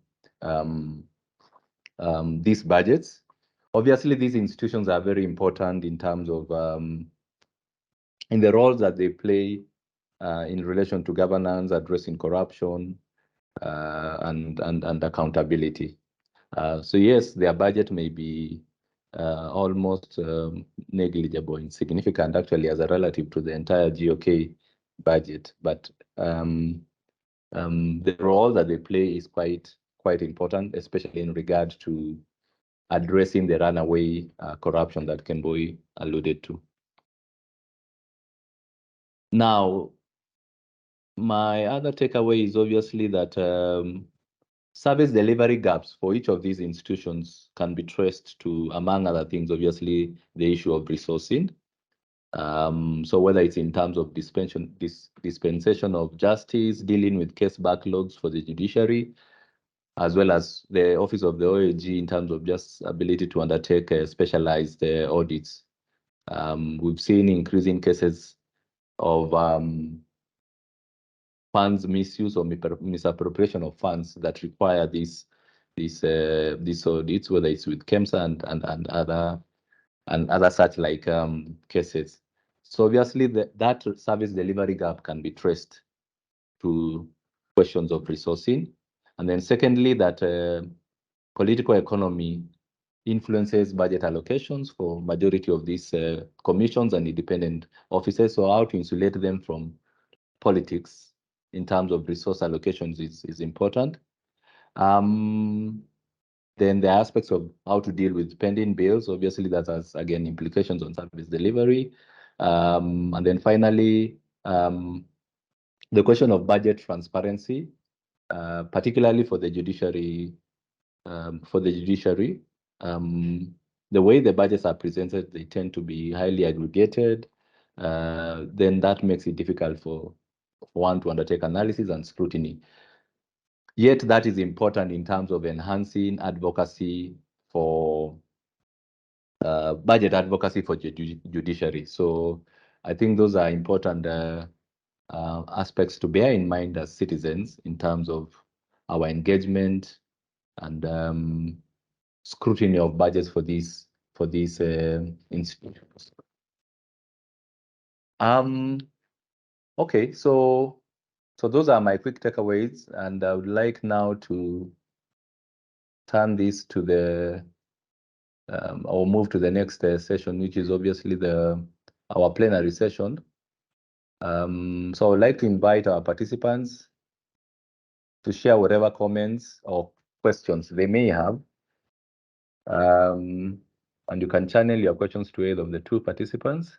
these budgets. Obviously, these institutions are very important in terms of in the roles that they play in relation to governance, addressing corruption, and accountability. So yes, their budget may be almost negligible, insignificant actually as a relative to the entire GOK budget, but the role that they play is quite important, especially in regard to addressing the runaway corruption that Kenboy alluded to. Now, my other takeaway is obviously that service delivery gaps for each of these institutions can be traced to, among other things, obviously, the issue of resourcing. So whether it's in terms of dispensation of justice, dealing with case backlogs for the judiciary, as well as the Office of the OAG in terms of just ability to undertake specialized audits. We've seen increasing cases of funds misuse or misappropriation of funds that require these audits, whether it's with KEMSA and other such like cases. So obviously that service delivery gap can be traced to questions of resourcing. And then secondly, that political economy influences budget allocations for majority of these commissions and independent offices. So how to insulate them from politics in terms of resource allocations is important. Then the aspects of how to deal with pending bills, obviously that has, again, implications on service delivery. And then finally, the question of budget transparency, particularly for the judiciary. The way the budgets are presented, they tend to be highly aggregated. Then that makes it difficult for one to undertake analysis and scrutiny. Yet that is important in terms of enhancing advocacy for budget advocacy for judiciary. So I think those are important aspects to bear in mind as citizens in terms of our engagement and scrutiny of budgets for these institutions. Okay, so those are my quick takeaways, and I would like now to turn this to the or move to the next session, which is obviously our plenary session. So I would like to invite our participants to share whatever comments or questions they may have. And you can channel your questions to either of the two participants.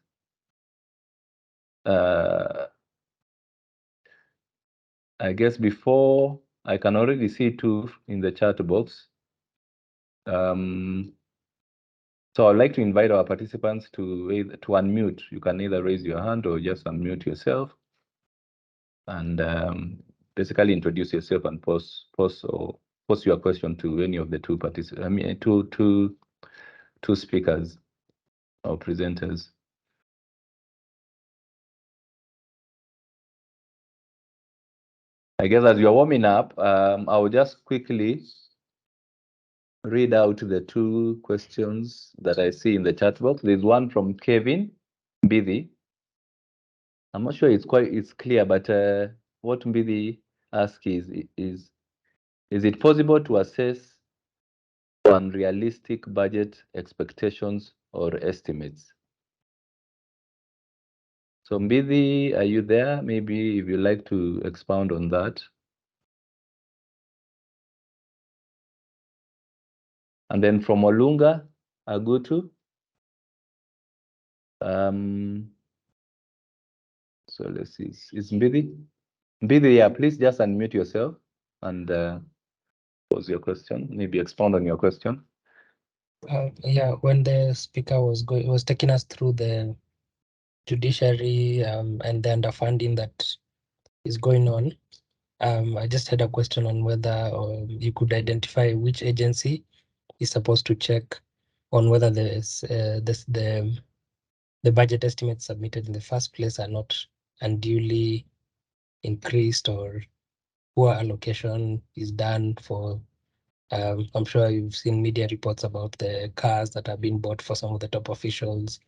I guess before, I can already see two in the chat box. So I'd like to invite our participants to unmute. You can either raise your hand or just unmute yourself and basically introduce yourself and pose your question to any of the two participants. I mean, two speakers or presenters. I guess as you're warming up, I will just quickly read out the two questions that I see in the chat box. There's one from Kevin Mbidi. I'm not sure it's clear, but what Mbidi asks is it possible to assess unrealistic budget expectations or estimates? So Mbidi, are you there? Maybe if you'd like to expound on that. And then from Olunga Agutu. So let's see, is Mbidi? Mbidi, yeah, please just unmute yourself and pose your question, maybe expound on your question. Yeah, when the speaker was taking us through the judiciary and the underfunding that is going on, I just had a question on whether you could identify which agency is supposed to check on whether the budget estimates submitted in the first place are not unduly increased or poor allocation is done for I'm sure you've seen media reports about the cars that have been bought for some of the top officials.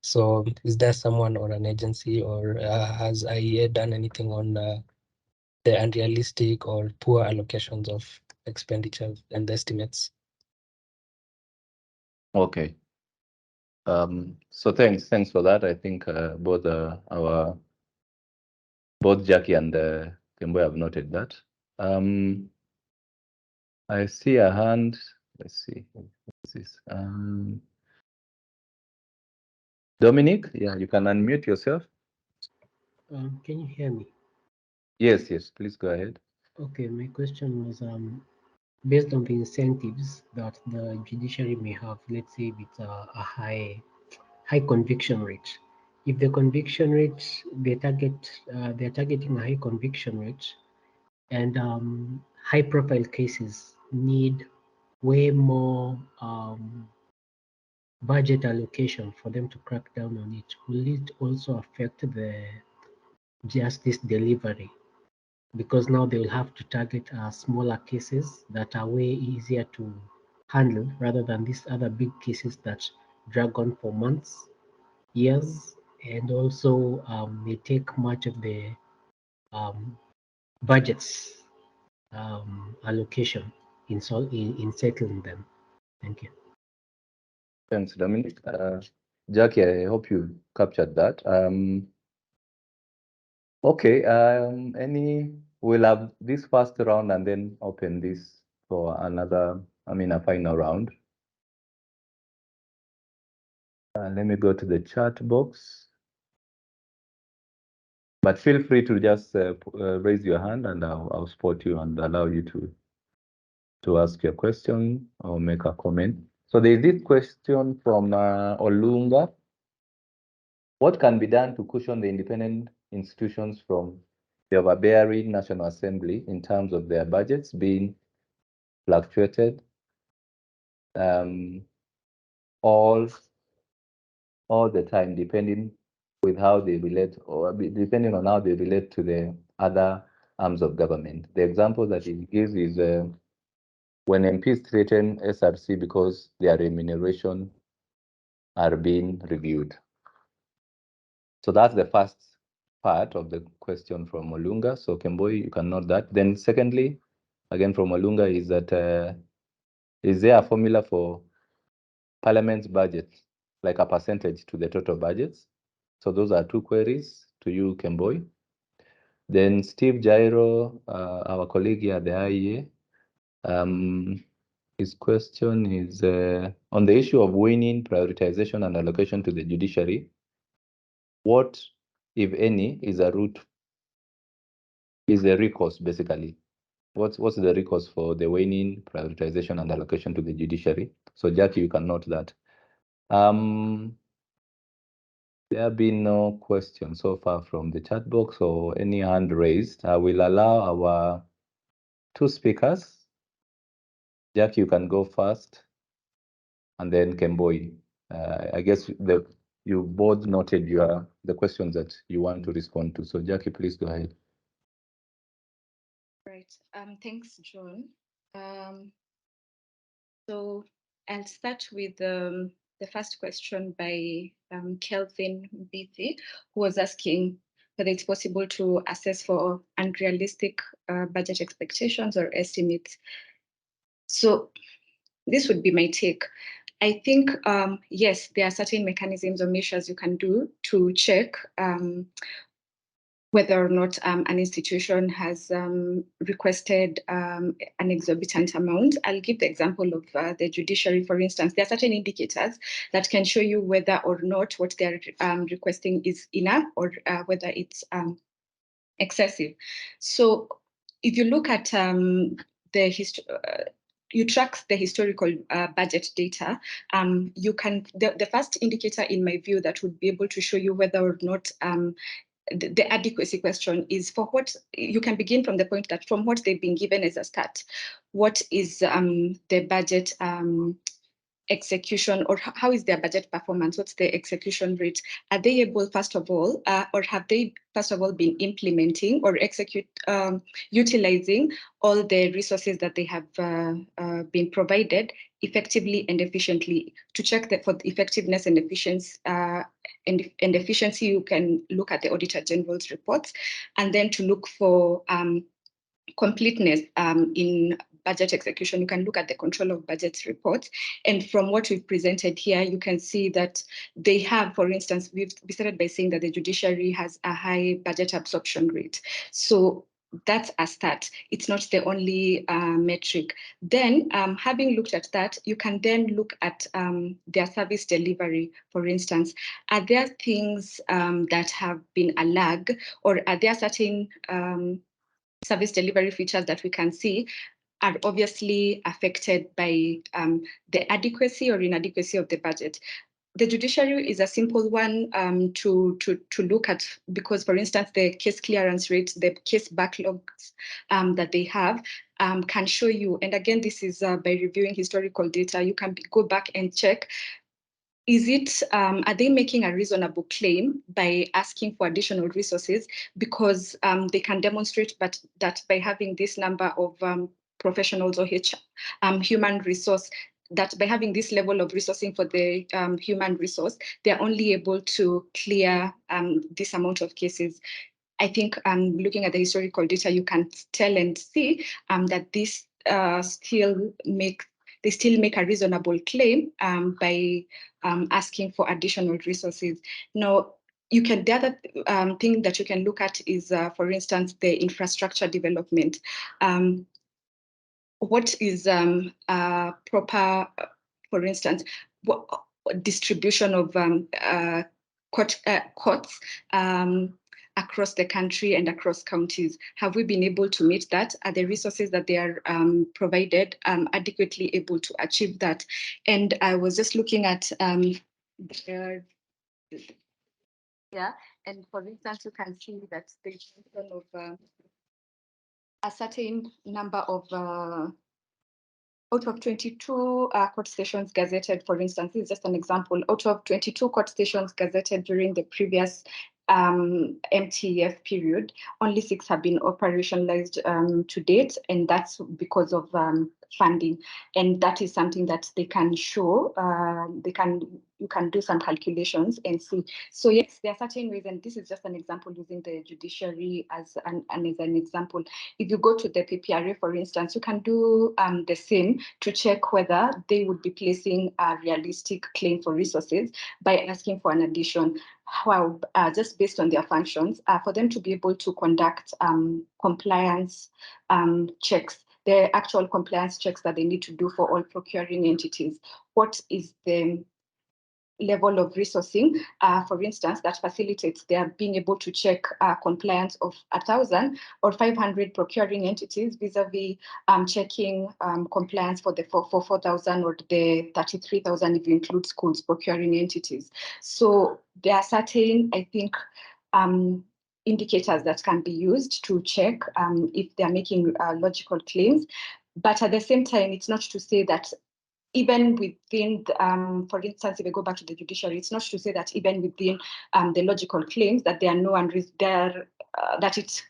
So is there someone or an agency, or has IEA done anything on the unrealistic or poor allocations of expenditure and estimates? Okay. So thanks for that. I think both Jackie and Kimbo have noted that. I see a hand. Let's see. What's this? Dominic, yeah, you can unmute yourself. Can you hear me? Yes, please go ahead. Okay, my question was based on the incentives that the judiciary may have. Let's say if it's a high conviction rate. If the conviction rate they're targeting a high conviction rate, and high profile cases need way more budget allocation for them to crack down on it. Will it also affect the justice delivery? Because now they will have to target smaller cases that are way easier to handle rather than these other big cases that drag on for months, years, and also may take much of the budgets allocation in settling them. Thank you. Thanks, Dominic. Jackie, I hope you captured that. Okay, we'll have this first round and then open this for a final round. Let me go to the chat box. But feel free to just raise your hand and I'll spot you and allow you to ask your question or make a comment. So there's this question from Olunga. What can be done to cushion the independent institutions from the overbearing National Assembly in terms of their budgets being fluctuated all the time, depending on how they relate to the other arms of government? The example that he gives is when MPs threaten SRC because their remuneration are being reviewed. So that's the first part of the question from Olunga. So Kemboi, you can note that. Then secondly, again from Olunga, is that is there a formula for Parliament's budget, like a percentage to the total budgets? So those are two queries to you, Kemboi. Then Steve Jairo, our colleague here at the IEA, his question is on the issue of winning, prioritization, and allocation to the judiciary. What, if any, is a recourse basically? What's the recourse for the winning, prioritization, and allocation to the judiciary? So Jackie, you can note that. There have been no questions so far from the chat box or any hand raised. I will allow our two speakers. Jackie, you can go first, and then Kemboi. I guess you both noted the questions that you want to respond to. So Jackie, please go ahead. Right. Thanks, John. So I'll start with the first question by Kelvin Bithi, who was asking whether it's possible to assess for unrealistic budget expectations or estimates. So this would be my take. I think, yes, there are certain mechanisms or measures you can do to check whether or not an institution has requested an exorbitant amount. I'll give the example of the judiciary, for instance. There are certain indicators that can show you whether or not what they're requesting is enough or whether it's excessive. So if you look at you track the historical budget data, you can, the first indicator in my view that would be able to show you whether or not the adequacy question is for what you can begin from the point that from what they've been given as a start, what is the budget execution, or how is their budget performance? What's the execution rate? Are they able, first of all, or have they, first of all, been implementing or utilizing all the resources that they have been provided effectively and efficiently? To check that for the effectiveness and efficiency, efficiency, you can look at the Auditor General's reports, and then to look for completeness in budget execution, you can look at the control of budgets reports. And from what we've presented here, you can see that they have, for instance, we started by saying that the judiciary has a high budget absorption rate. So that's a start. It's not the only metric. Then, having looked at that, you can then look at their service delivery, for instance. Are there things that have been a lag, or are there certain service delivery features that we can see are obviously affected by the adequacy or inadequacy of the budget? The judiciary is a simple one to look at, because, for instance, the case clearance rate, the case backlogs that they have can show you. And again, this is by reviewing historical data. You can go back and check. Is it, are they making a reasonable claim by asking for additional resources? Because they can demonstrate that by having this number of professionals or human resource, that by having this level of resourcing for the human resource, they're only able to clear this amount of cases. I think looking at the historical data, you can tell and see that this they still make a reasonable claim by asking for additional resources. Now, the other thing that you can look at is, for instance, the infrastructure development. What is proper, for instance, what distribution of courts across the country and across counties? Have we been able to meet that? Are the resources that they are provided adequately able to achieve that? And I was just looking at yeah, and for instance, you can see that the of a certain number of out of 22 court stations gazetted, for instance, this is just an example, out of 22 court stations gazetted during the previous MTEF period, only 6 have been operationalized to date, and that's because of funding. And that is something that they can show. You can do some calculations and see. So yes, there are certain ways, and this is just an example using the judiciary as an example. If you go to the PPRA, for instance, you can do the same to check whether they would be placing a realistic claim for resources by asking for an addition. Well, just based on their functions, for them to be able to conduct compliance checks, the actual compliance checks that they need to do for all procuring entities. What is the level of resourcing, for instance, that facilitates their being able to check compliance of 1,000 or 500 procuring entities vis-a-vis checking compliance for 4,000 or the 33,000 if you include schools procuring entities. So there are certain, I think, indicators that can be used to check if they're making logical claims. But at the same time, it's not to say that even within, for instance, if we go back to the judiciary, it's not to say that even within the logical claims that there are no that it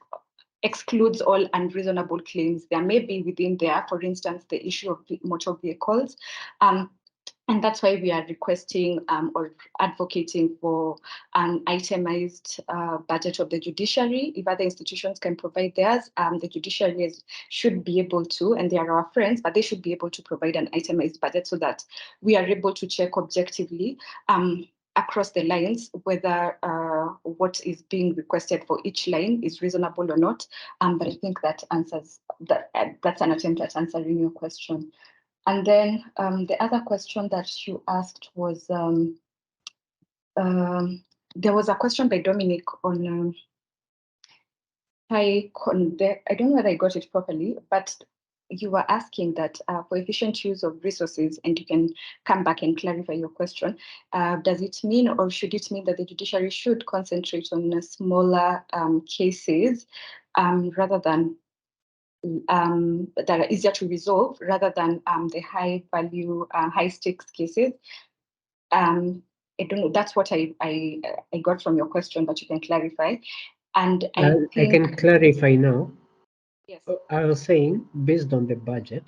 excludes all unreasonable claims. There may be within there, for instance, the issue of motor vehicles. And that's why we are requesting or advocating for an itemized budget of the judiciary. If other institutions can provide theirs, the judiciary should be able to, and they are our friends, but they should be able to provide an itemized budget so that we are able to check objectively across the lines whether what is being requested for each line is reasonable or not. But I think that answers that. That's an attempt at answering your question. And then the other question that you asked was, there was a question by Dominic on, I don't know whether I got it properly, but you were asking that for efficient use of resources, and you can come back and clarify your question. Does it mean, or should it mean that the judiciary should concentrate on smaller cases rather than that are easier to resolve rather than the high value, high stakes cases. I don't know. That's what I got from your question, but you can clarify. And I think I can clarify now. yes. I was saying, based on the budget,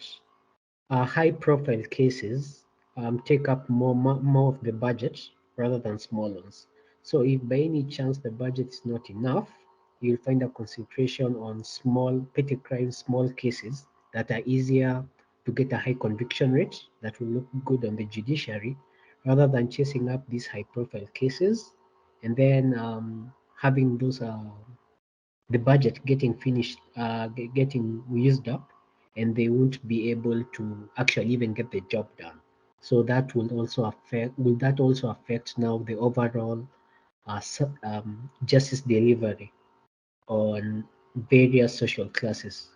high-profile cases take up more of the budget rather than small ones. So if by any chance the budget is not enough, you'll find a concentration on small petty crimes, small cases that are easier to get a high conviction rate that will look good on the judiciary, rather than chasing up these high-profile cases and then having those the budget getting finished, getting used up, and they won't be able to actually even get the job done. So that will also affect. Will that also affect now the overall justice delivery on various social classes?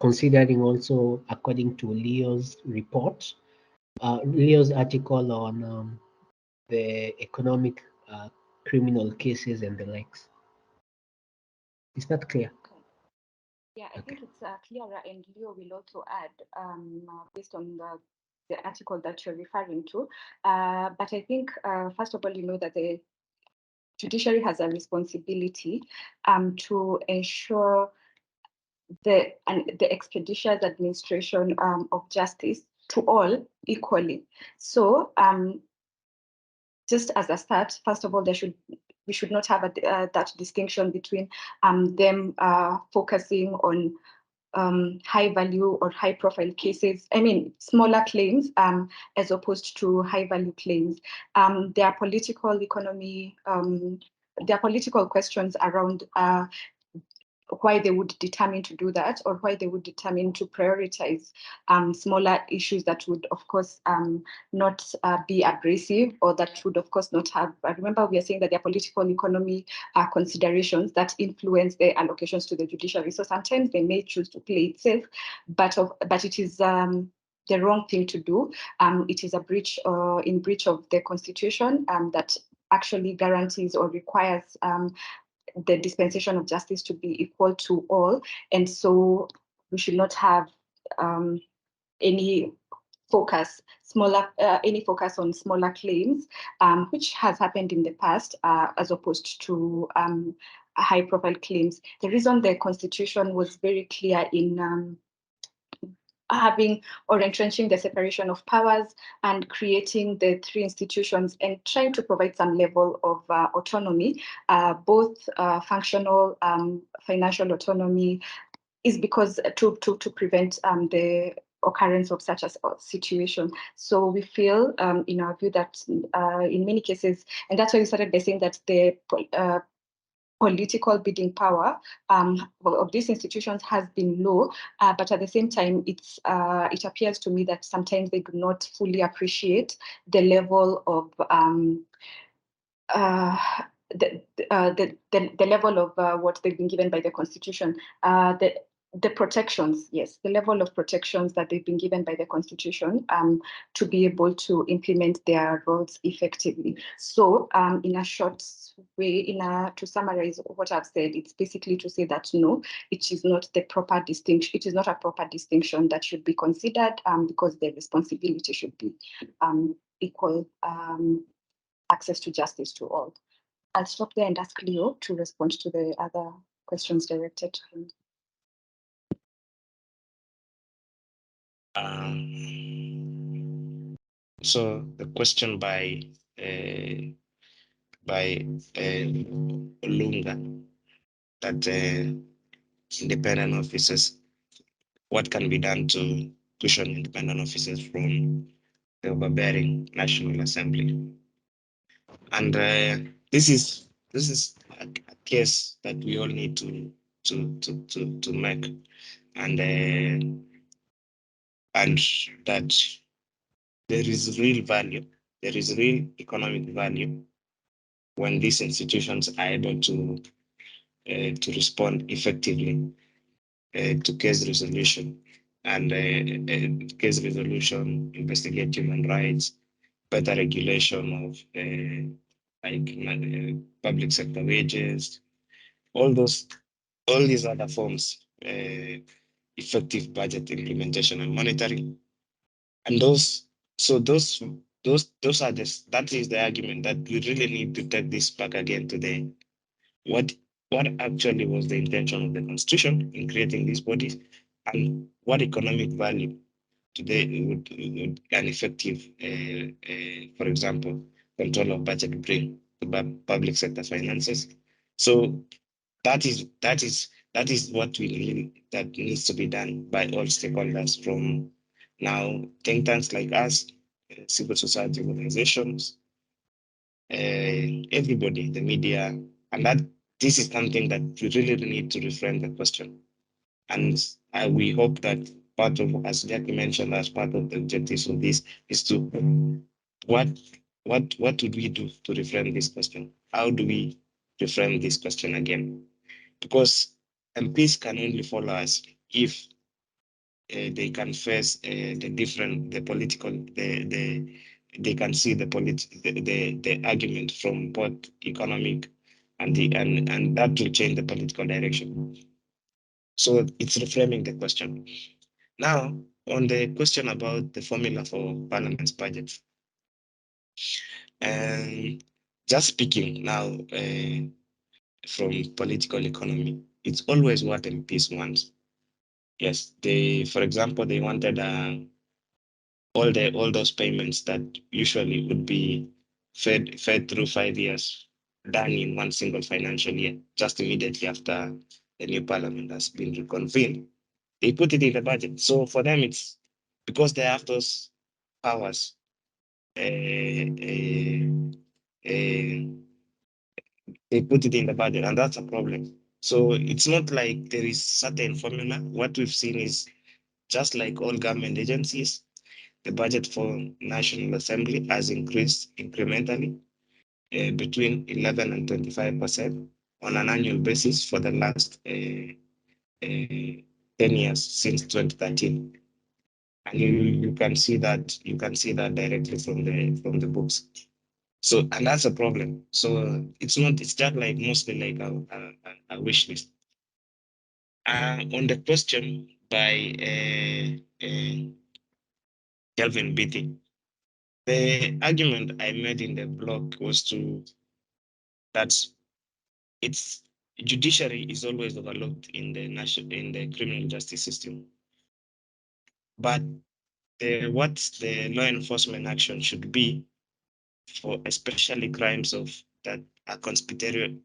Considering also, according to Leo's report, Leo's article on the economic criminal cases and the likes. Is that clear? Yeah, I Okay. think it's clearer, and Leo will also add based on the article that you're referring to. But I think, first of all, you know that the judiciary has a responsibility to ensure the expeditious administration of justice to all equally. So just as a start, first of all, we should not have that distinction between them focusing on high value or high profile cases, I mean, smaller claims as opposed to high value claims. There are political economy, there are political questions around why they would determine to do that, or why they would determine to prioritize smaller issues that would, of course, not be abrasive, or that would, of course, not have. Remember, we are saying that there are political economy considerations that influence the allocations to the judiciary. So sometimes they may choose to play it safe, but it is the wrong thing to do. It is a breach in breach of the Constitution that actually guarantees or requires the dispensation of justice to be equal to all. And so we should not have any focus on smaller claims, which has happened in the past, as opposed to high profile claims. The reason the Constitution was very clear in having or entrenching the separation of powers and creating the three institutions and trying to provide some level of autonomy, both functional, financial autonomy, is because to prevent the occurrence of such a situation. So we feel, in our view, that in many cases, and that's why we started by saying that the political bidding power of these institutions has been low, but at the same time, it appears to me that sometimes they do not fully appreciate the level of the level of what they've been given by the Constitution, the protections, yes, the level of protections that they've been given by the Constitution to be able to implement their roles effectively. So in a short way, to summarize what I've said, it's basically to say that no, it is not the proper distinction. It is not a proper distinction that should be considered because the responsibility should be equal access to justice to all. I'll stop there and ask Leo to respond to the other questions directed to him. So the question by Olunga, that independent officers, what can be done to cushion independent officers from the overbearing National Assembly? And this is a case that we all need to make, and that there is real value, there is real economic value when these institutions are able to respond effectively to case resolution, and case resolution, investigate human rights, better regulation of public sector wages, all these other forms. effective budget implementation and monitoring. And those are that is the argument that we really need to take this back again to the what actually was the intention of the constitution in creating these bodies, and what economic value today would an effective, for example, control of budget bring to public sector finances. So that is what we need, that needs to be done by all stakeholders, from now think tanks like us, civil society organizations, everybody, the media, and that this is something that we really need to reframe the question. And we hope that part of, as Jackie mentioned, as part of the objectives of this is to what would we do to reframe this question? How do we reframe this question again? Because MPs can only follow us if they can face the political, they can see the argument from both economic and and that will change the political direction. So it's reframing the question. Now, on the question about the formula for Parliament's budget, and just speaking now from political economy, it's always what MPs want. Yes, for example, they wanted all those payments that usually would be fed through 5 years, done in one single financial year, just immediately after the new parliament has been reconvened. They put it in the budget. So for them, it's because they have those powers. Uh, uh, they put it in the budget, and that's a problem. So it's not like there is certain formula. What we've seen is just like all government agencies, the budget for National Assembly has increased incrementally between 11 and 25% on an annual basis for the last 10 years since 2013. And you can see that directly from the books. So, and that's a problem. So it's just like mostly like a wish list. On the question by Kelvin Beatty, the argument I made in the blog was that it's judiciary is always overlooked in the criminal justice system. But what the law enforcement action should be for especially crimes of that are conspiratorial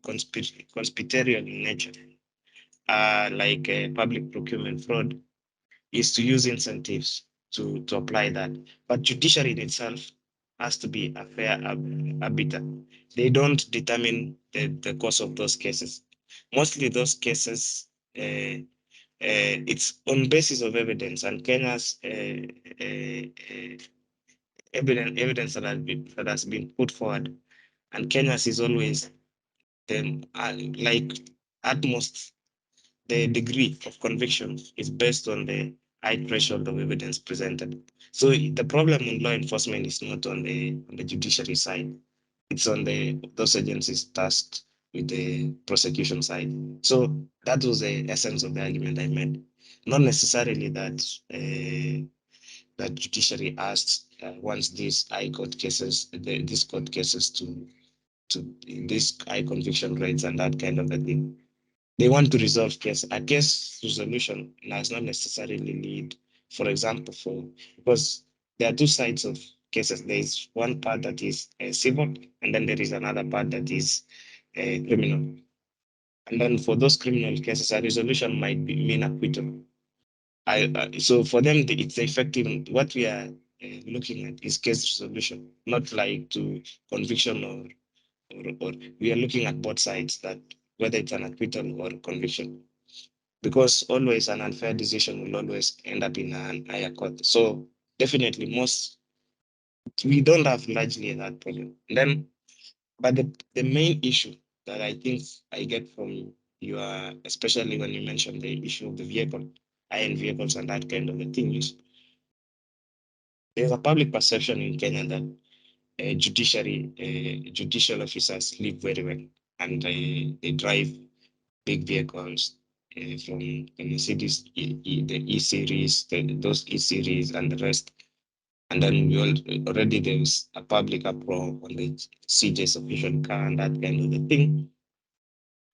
in nature, like public procurement fraud, is to use incentives to apply that. But judiciary in itself has to be a fair arbiter. They don't determine the cause of those cases. Mostly those cases, it's on basis of evidence, and Kenya's evidence that has been put forward, and Kenya's is always like at most the degree of conviction is based on the high threshold of evidence presented. So the problem in law enforcement is not on the judiciary side; it's on those agencies tasked with the prosecution side. So that was the essence of the argument I made. Not necessarily that that judiciary asked wants these high court cases, these court cases to these high conviction rates and that kind of a thing. They want to resolve case. A case resolution does not necessarily lead, for example, because there are two sides of cases. There is one part that is civil, and then there is another part that is criminal. And then for those criminal cases, a resolution might mean acquittal. So for them, it's effective. What we are looking at is case resolution, not like to conviction or we are looking at both sides, that whether it's an acquittal or conviction, because always an unfair decision will always end up in an higher court. So definitely we don't have largely that problem. Then, but the main issue that I think I get from you, especially when you mentioned the issue of the vehicle, iron vehicles and that kind of a thing, is there's a public perception in Kenya that judicial officers live very well, and they drive big vehicles. from the cities, the E series, those E series and the rest. And then already there's a public uproar on the CJ sufficient car and that kind of the thing.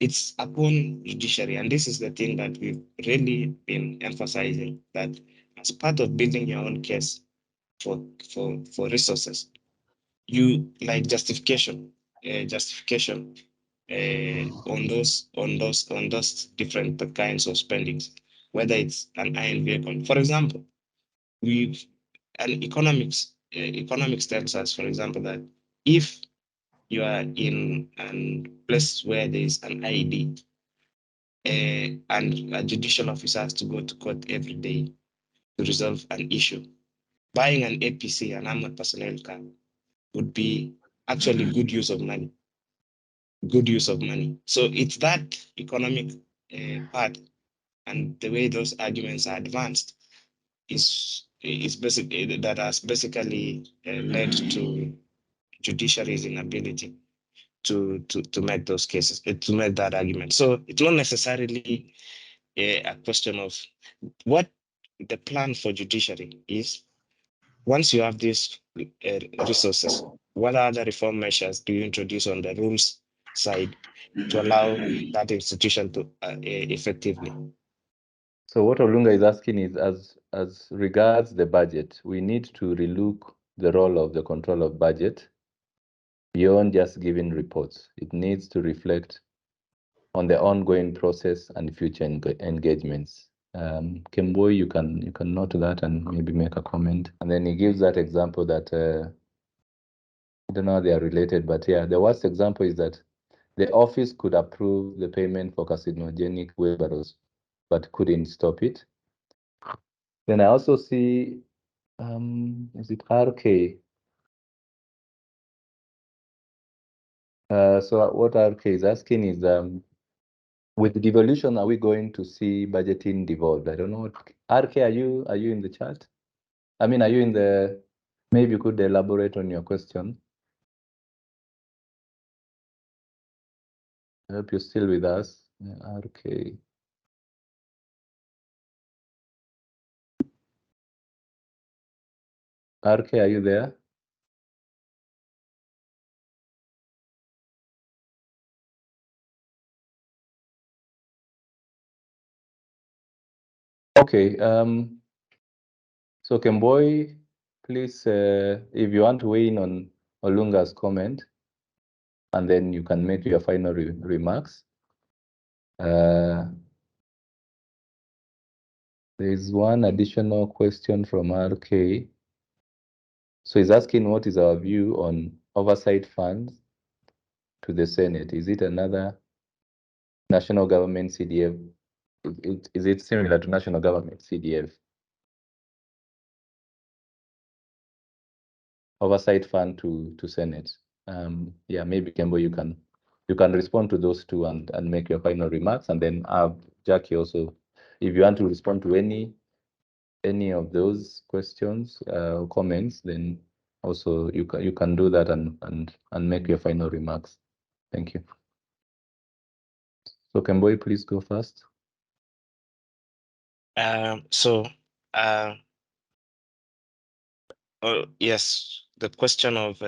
It's upon judiciary, and this is the thing that we've really been emphasizing, that as part of building your own case for resources, you like justification on those different kinds of spendings, whether it's an iron vehicle. For example, we've and economics tells us, for example, that if you are in a place where there is an IED, and a judicial officer has to go to court every day to resolve an issue, buying an APC, an armored personnel car, would be actually good use of money. Good use of money. So it's that economic part, and the way those arguments are advanced is basically that has basically led to judiciary's inability to make those cases, to make that argument. So it's not necessarily a question of what the plan for judiciary is. Once you have these resources, what other reform measures do you introduce on the rules side to allow that institution to effectively? So what Olunga is asking is, as regards the budget, we need to relook the role of the control of budget beyond just giving reports. It needs to reflect on the ongoing process and future engagements. Kemboy, you can note that and maybe make a comment. And then he gives that example that I don't know how they are related, but yeah, the worst example is that the office could approve the payment for carcinogenic wheelbarrows, but couldn't stop it. Then I also see, is it RK? So what RK is asking is, with devolution, are we going to see budgeting devolved? I don't know what, RK, are you in the chat? I mean, are you in the, maybe you could elaborate on your question. I hope you're still with us. RK. RK, are you there? Okay, so Kemboy, please, if you want to weigh in on Olunga's comment, and then you can make your final remarks. There is one additional question from RK. So he's asking, what is our view on oversight funds to the Senate? Is it another national government CDF? Is it similar to national government CDF? Oversight fund to Senate. Yeah, maybe Kembo, you can respond to those two and make your final remarks, and then Jackie also, if you want to respond to any of those questions or comments, then also you can do that and make your final remarks. Thank you. So Kembo, please go first. Yes, the question of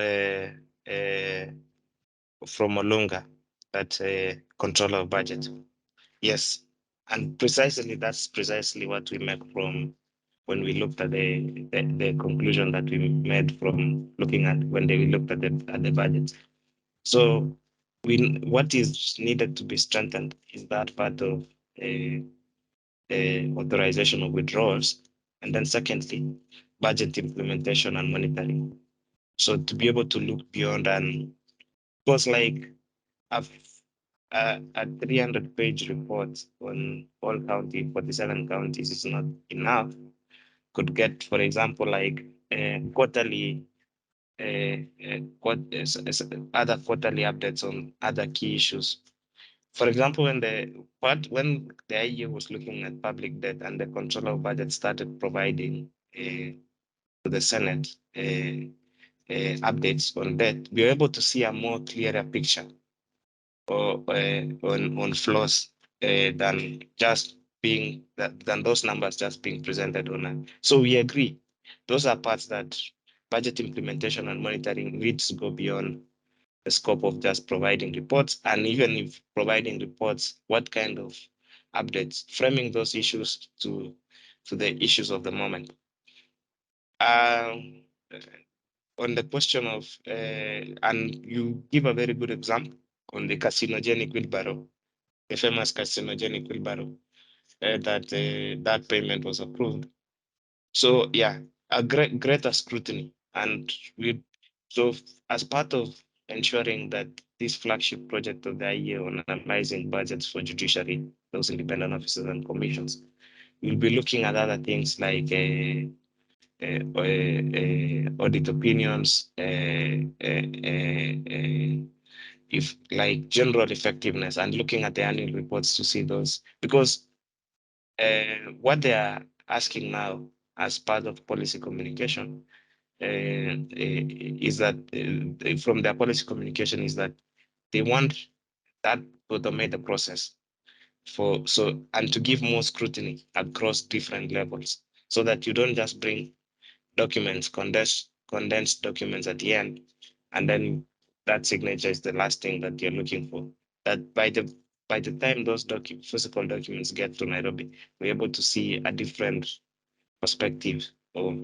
from Olunga, that control of budget. Yes, and precisely that's precisely what we make from when we looked at the conclusion that we made from looking at when we looked at the budget. So what is needed to be strengthened is that part of authorization of withdrawals, and then secondly, budget implementation and monitoring. So to be able to look beyond, and because like a 300-page report on all 47 counties is not enough. Could get, for example, like quarterly other quarterly updates on other key issues. For example, when the IEA was looking at public debt and the controller of budget started providing to the Senate updates on debt, we were able to see a more clearer picture on flows than just being than those numbers just being presented online. So we agree, those are parts that budget implementation and monitoring needs to go beyond the scope of just providing reports, and even if providing reports, what kind of updates, framing those issues to the issues of the moment. On the question of, and you give a very good example on the carcinogenic wheelbarrow, the famous carcinogenic wheelbarrow, that payment was approved. So yeah, a greater scrutiny, and we so as part of ensuring that this flagship project of the IEA on analyzing budgets for judiciary, those independent officers and commissions, we'll be looking at other things like audit opinions, if like general effectiveness, and looking at the annual reports to see those, because what they are asking now as part of policy communication is that from their policy communication is that they want that to automate the process for and to give more scrutiny across different levels, so that you don't just bring documents, condensed documents at the end, and then that signature is the last thing that you're looking for. That by the time those physical documents get to Nairobi, we're able to see a different perspective of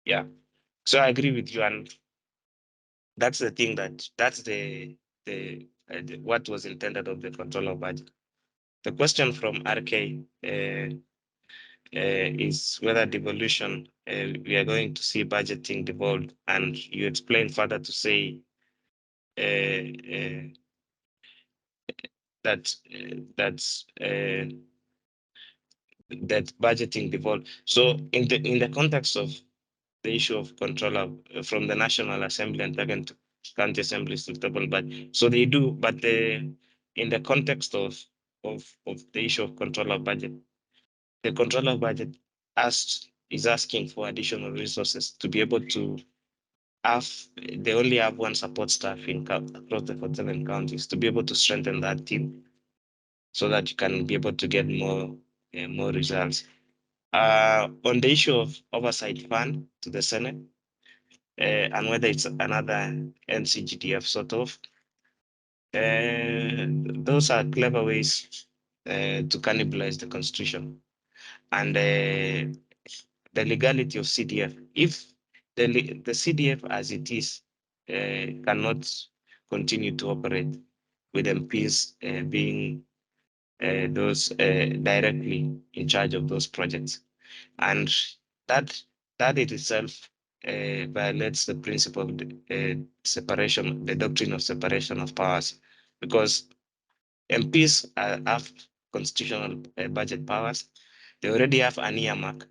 yeah. So I agree with you, and that's the thing that's the what was intended of the control of budget. The question from RK is whether devolution, we are going to see budgeting devolved, and you explain further to say that that budgeting devolved. So in the context of the issue of control of, from the National Assembly and taken to county assemblies to table budget, so they do, but in the context of the issue of control of budget, the controller of budget is asking for additional resources to be able to have, they only have one support staff across the 47 counties, to be able to strengthen that team so that you can be able to get more results. On the issue of oversight fund to the Senate, and whether it's another NCGDF sort of, those are clever ways to cannibalize the constitution. And the legality of CDF. If the CDF as it is cannot continue to operate with MPs being those directly in charge of those projects, and that that it itself violates the principle of separation, the doctrine of separation of powers, because MPs have constitutional budget powers. They already have an earmark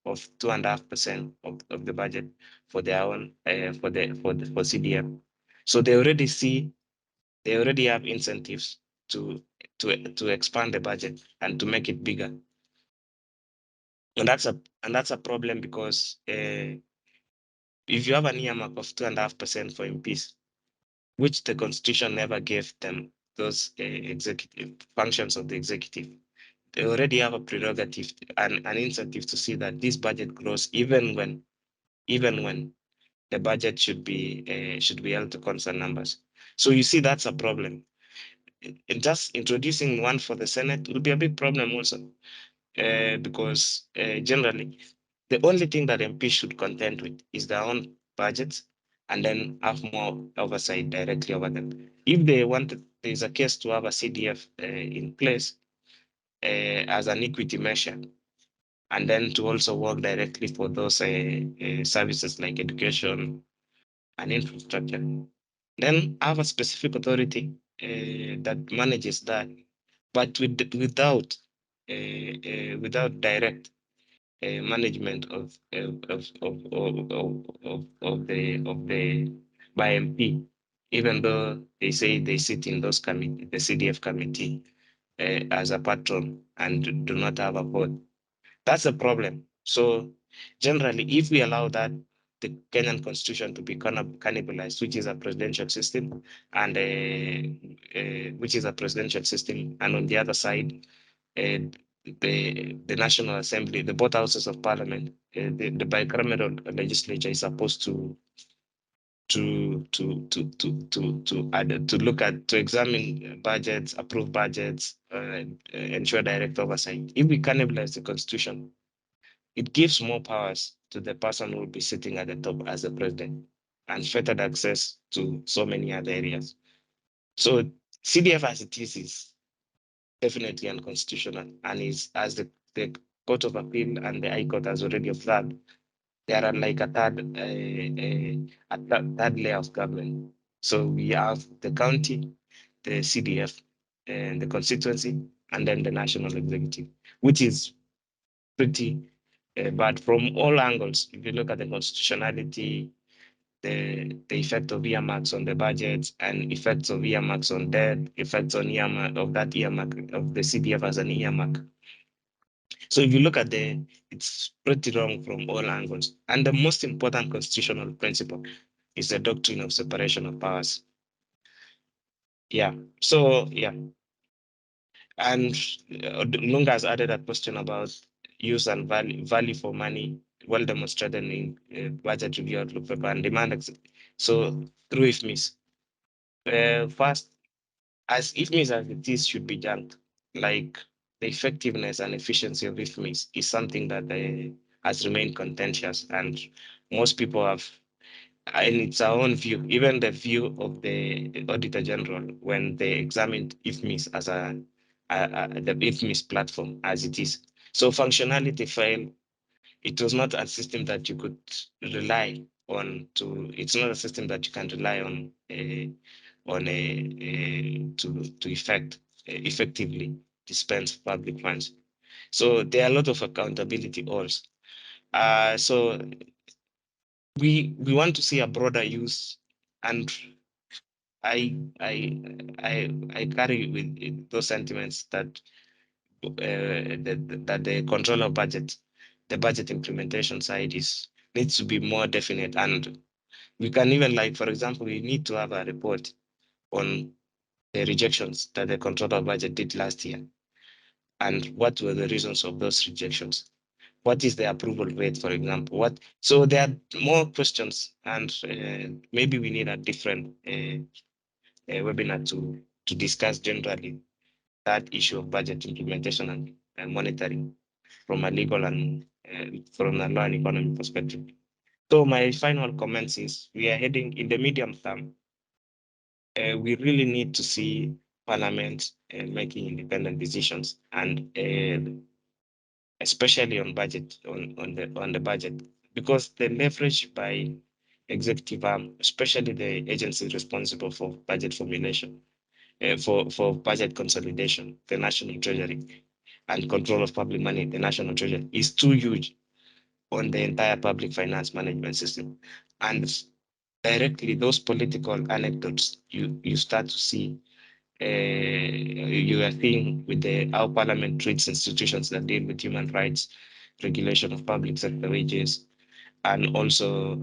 of 2.5% of the budget for their own for CDF. So they already have incentives to expand the budget and to make it bigger. And that's a problem, because if you have an earmark of 2.5% for MPs, which the constitution never gave them those executive functions of the executive, they already have a prerogative and an incentive to see that this budget grows, even when the budget should be held to constant numbers. So you see, that's a problem. Just introducing one for the Senate will be a big problem also, because generally the only thing that MP should contend with is their own budgets, and then have more oversight directly over them. If they want, there's a case to have a CDF in place as an equity measure, and then to also work directly for those services like education and infrastructure. Then have a specific authority that manages that, but without direct management of the by MP, even though they say they sit in those committee, the CDF committee as a patron, and do not have a vote. That's a problem. So generally, if we allow that, the Kenyan constitution to be cannibalized, which is a presidential system, and which is a presidential system, and on the other side, the National Assembly, the both houses of parliament, the bicameral legislature is supposed to look at, to examine budgets, approve budgets, ensure direct oversight. If we cannibalize the constitution, it gives more powers to the person who will be sitting at the top as the president and fettered access to so many other areas. So CDF as it is definitely unconstitutional, and is, as the Court of Appeal and the High Court has already observed, there are like a third layer of government. So we have the county, the CDF, and the constituency, and then the national executive, which is pretty bad from all angles. If you look at the constitutionality, the effect of earmarks on the budget, and effects of earmarks on debt, effects on earmark of that earmark of the CDF as an earmark. So if you look at it's pretty wrong from all angles. And the most important constitutional principle is the doctrine of separation of powers. Yeah. So yeah. And Lunga has added a question about use and value for money, well demonstrated in budget review outlook paper and demand. So through IFMIS, first, as IFMIS as it is should be junked. Like the effectiveness and efficiency of IFMIS is something that has remained contentious, and most people have, in its own view, even the view of the Auditor General when they examined IFMIS as the IFMIS platform as it is. So functionality failed. It was not a system that you could rely on it's not a system that you can rely on to effectively dispense public funds. So there are a lot of accountability also. So we want to see a broader use, and I carry with those sentiments that that the control of budget, the budget implementation side needs to be more definite, and we can even, like, for example, we need to have a report on the rejections that the controller budget did last year, and what were the reasons of those rejections. What is the approval rate, for example? So there are more questions, and maybe we need a different webinar to discuss generally that issue of budget implementation and monitoring from a legal and from a law and economy perspective. So my final comments is, we are heading in the medium term. We really need to see Parliament making independent decisions, and especially on budget, on the budget, because the leverage by executive arm, especially the agency responsible for budget formulation, for budget consolidation, the National Treasury, and control of public money, the National Treasury, is too huge on the entire public finance management system. And directly, those political anecdotes you start to see, you are seeing with how Parliament treats institutions that deal with human rights, regulation of public sector wages, and also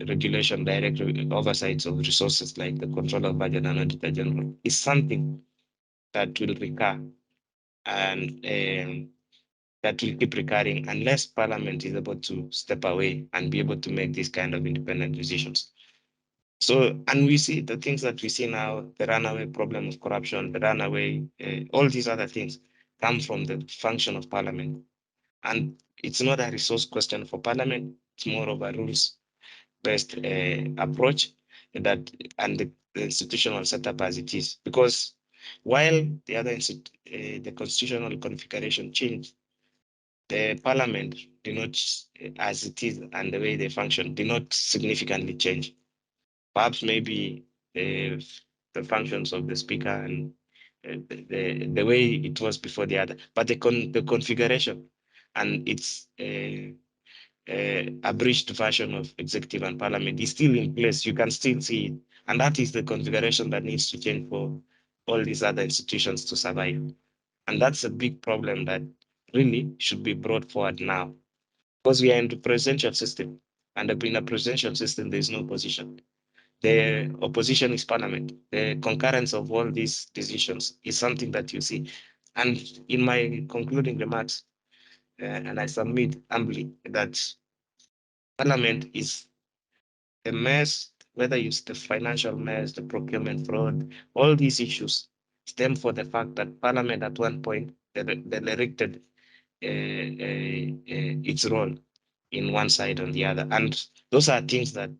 regulation, direct oversights of resources like the Controller of Budget and Auditor General, is something that will recur, and that will keep recurring unless Parliament is able to step away and be able to make these kind of independent decisions. So, and we see the things that we see now, the runaway problem of corruption, the runaway, all these other things come from the function of Parliament. And it's not a resource question for Parliament, it's more of a rules-based approach, that and the institutional setup as it is. Because while the other the constitutional configuration changed, the Parliament did not, as it is and the way they function, did not significantly change. Perhaps maybe the functions of the speaker and the way it was before the other, but the configuration and its abridged version of executive and parliament is still in place. You can still see it, and that is the configuration that needs to change for all these other institutions to survive. And that's a big problem that really should be brought forward now, because we are in the presidential system, And in a presidential system, there is no opposition. The opposition is parliament. The concurrence of all these decisions is something that you see. And in my concluding remarks, and I submit humbly that parliament is a mess, whether it's the financial mess, the procurement fraud, all these issues stem for the fact that parliament at one point directed its role in one side or the other. And those are things that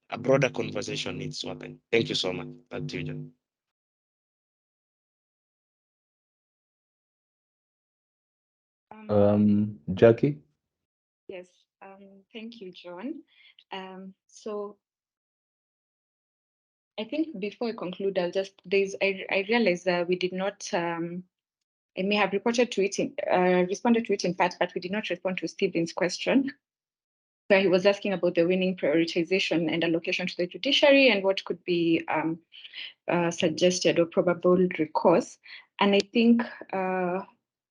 a broader conversation needs to happen. Thank you so much. Back to you, John. Jackie? Yes, thank you, John. So I think before I conclude, I realized that we did not, I may have reported to it, responded to it in part, but we did not respond to Stephen's question, where he was asking about the winning prioritization and allocation to the judiciary and what could be suggested or probable recourse. And I think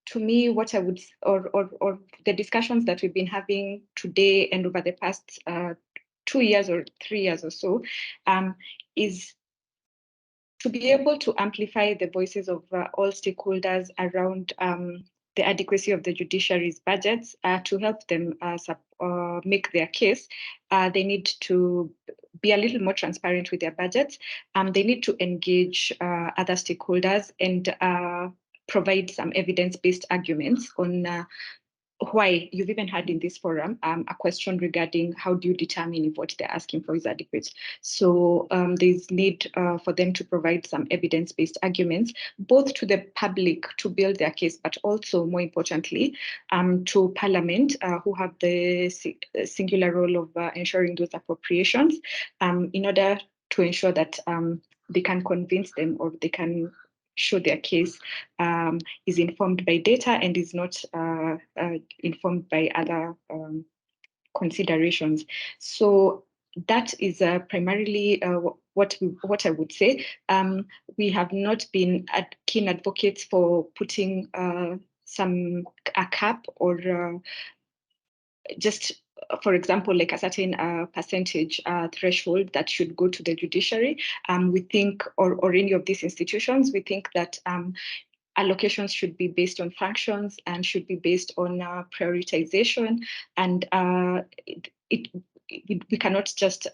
to me, what I would, or the discussions that we've been having today and over the past 2 years or 3 years or so, is to be able to amplify the voices of all stakeholders around the adequacy of the judiciary's budgets to help them make their case. They need to be a little more transparent with their budgets. They need to engage other stakeholders and provide some evidence-based arguments on why. You've even had in this forum a question regarding how do you determine if what they're asking for is adequate. So there's need for them to provide some evidence-based arguments, both to the public to build their case, but also more importantly to Parliament, who have the singular role of ensuring those appropriations in order to ensure that they can convince them or they can show their case is informed by data and is not informed by other considerations. So that is primarily what I would say. We have not been keen advocates for putting a cap or just, for example, like a certain percentage threshold that should go to the judiciary. We think, or any of these institutions, we think that allocations should be based on functions and should be based on prioritization. And we cannot just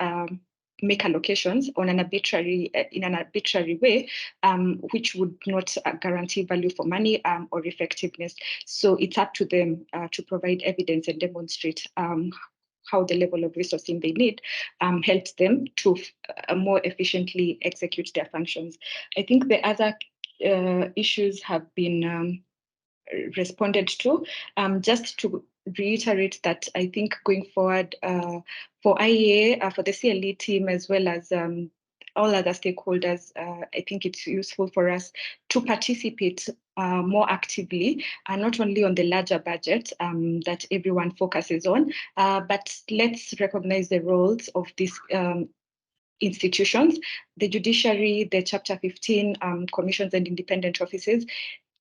make allocations on an arbitrary in an arbitrary way, which would not guarantee value for money or effectiveness. So it's up to them to provide evidence and demonstrate how the level of resourcing they need helps them to more efficiently execute their functions. I think the other issues have been responded to. Just to reiterate that I think going forward for IEA, for the CLE team, as well as all other stakeholders, I think it's useful for us to participate more actively, not only on the larger budget that everyone focuses on, but let's recognize the roles of these institutions, the judiciary, the Chapter 15 commissions and independent offices.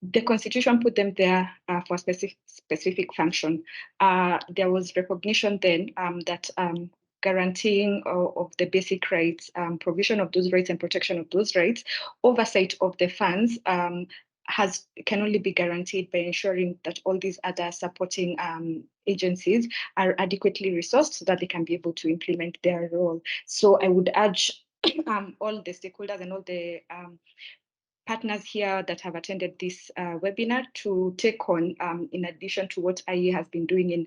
The Constitution put them there for a specific function. There was recognition then that guaranteeing of the basic rights, provision of those rights and protection of those rights, oversight of the funds can only be guaranteed by ensuring that all these other supporting agencies are adequately resourced so that they can be able to implement their role. So I would urge all the stakeholders and all the partners here that have attended this webinar to take on, in addition to what IE has been doing in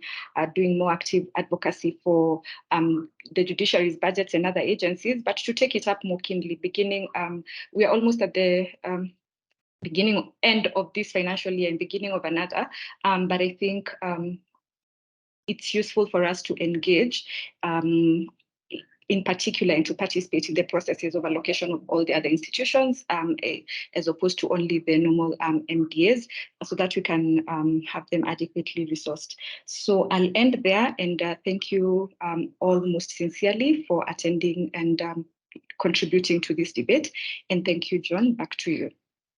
doing more active advocacy for the judiciary's budgets and other agencies, but to take it up more keenly, beginning, we are almost at the end of this financial year and beginning of another, but I think it's useful for us to engage in particular and to participate in the processes of allocation of all the other institutions as opposed to only the normal MDAs, so that we can have them adequately resourced. So I'll end there and thank you all most sincerely for attending and contributing to this debate. And thank you, John. Back to you.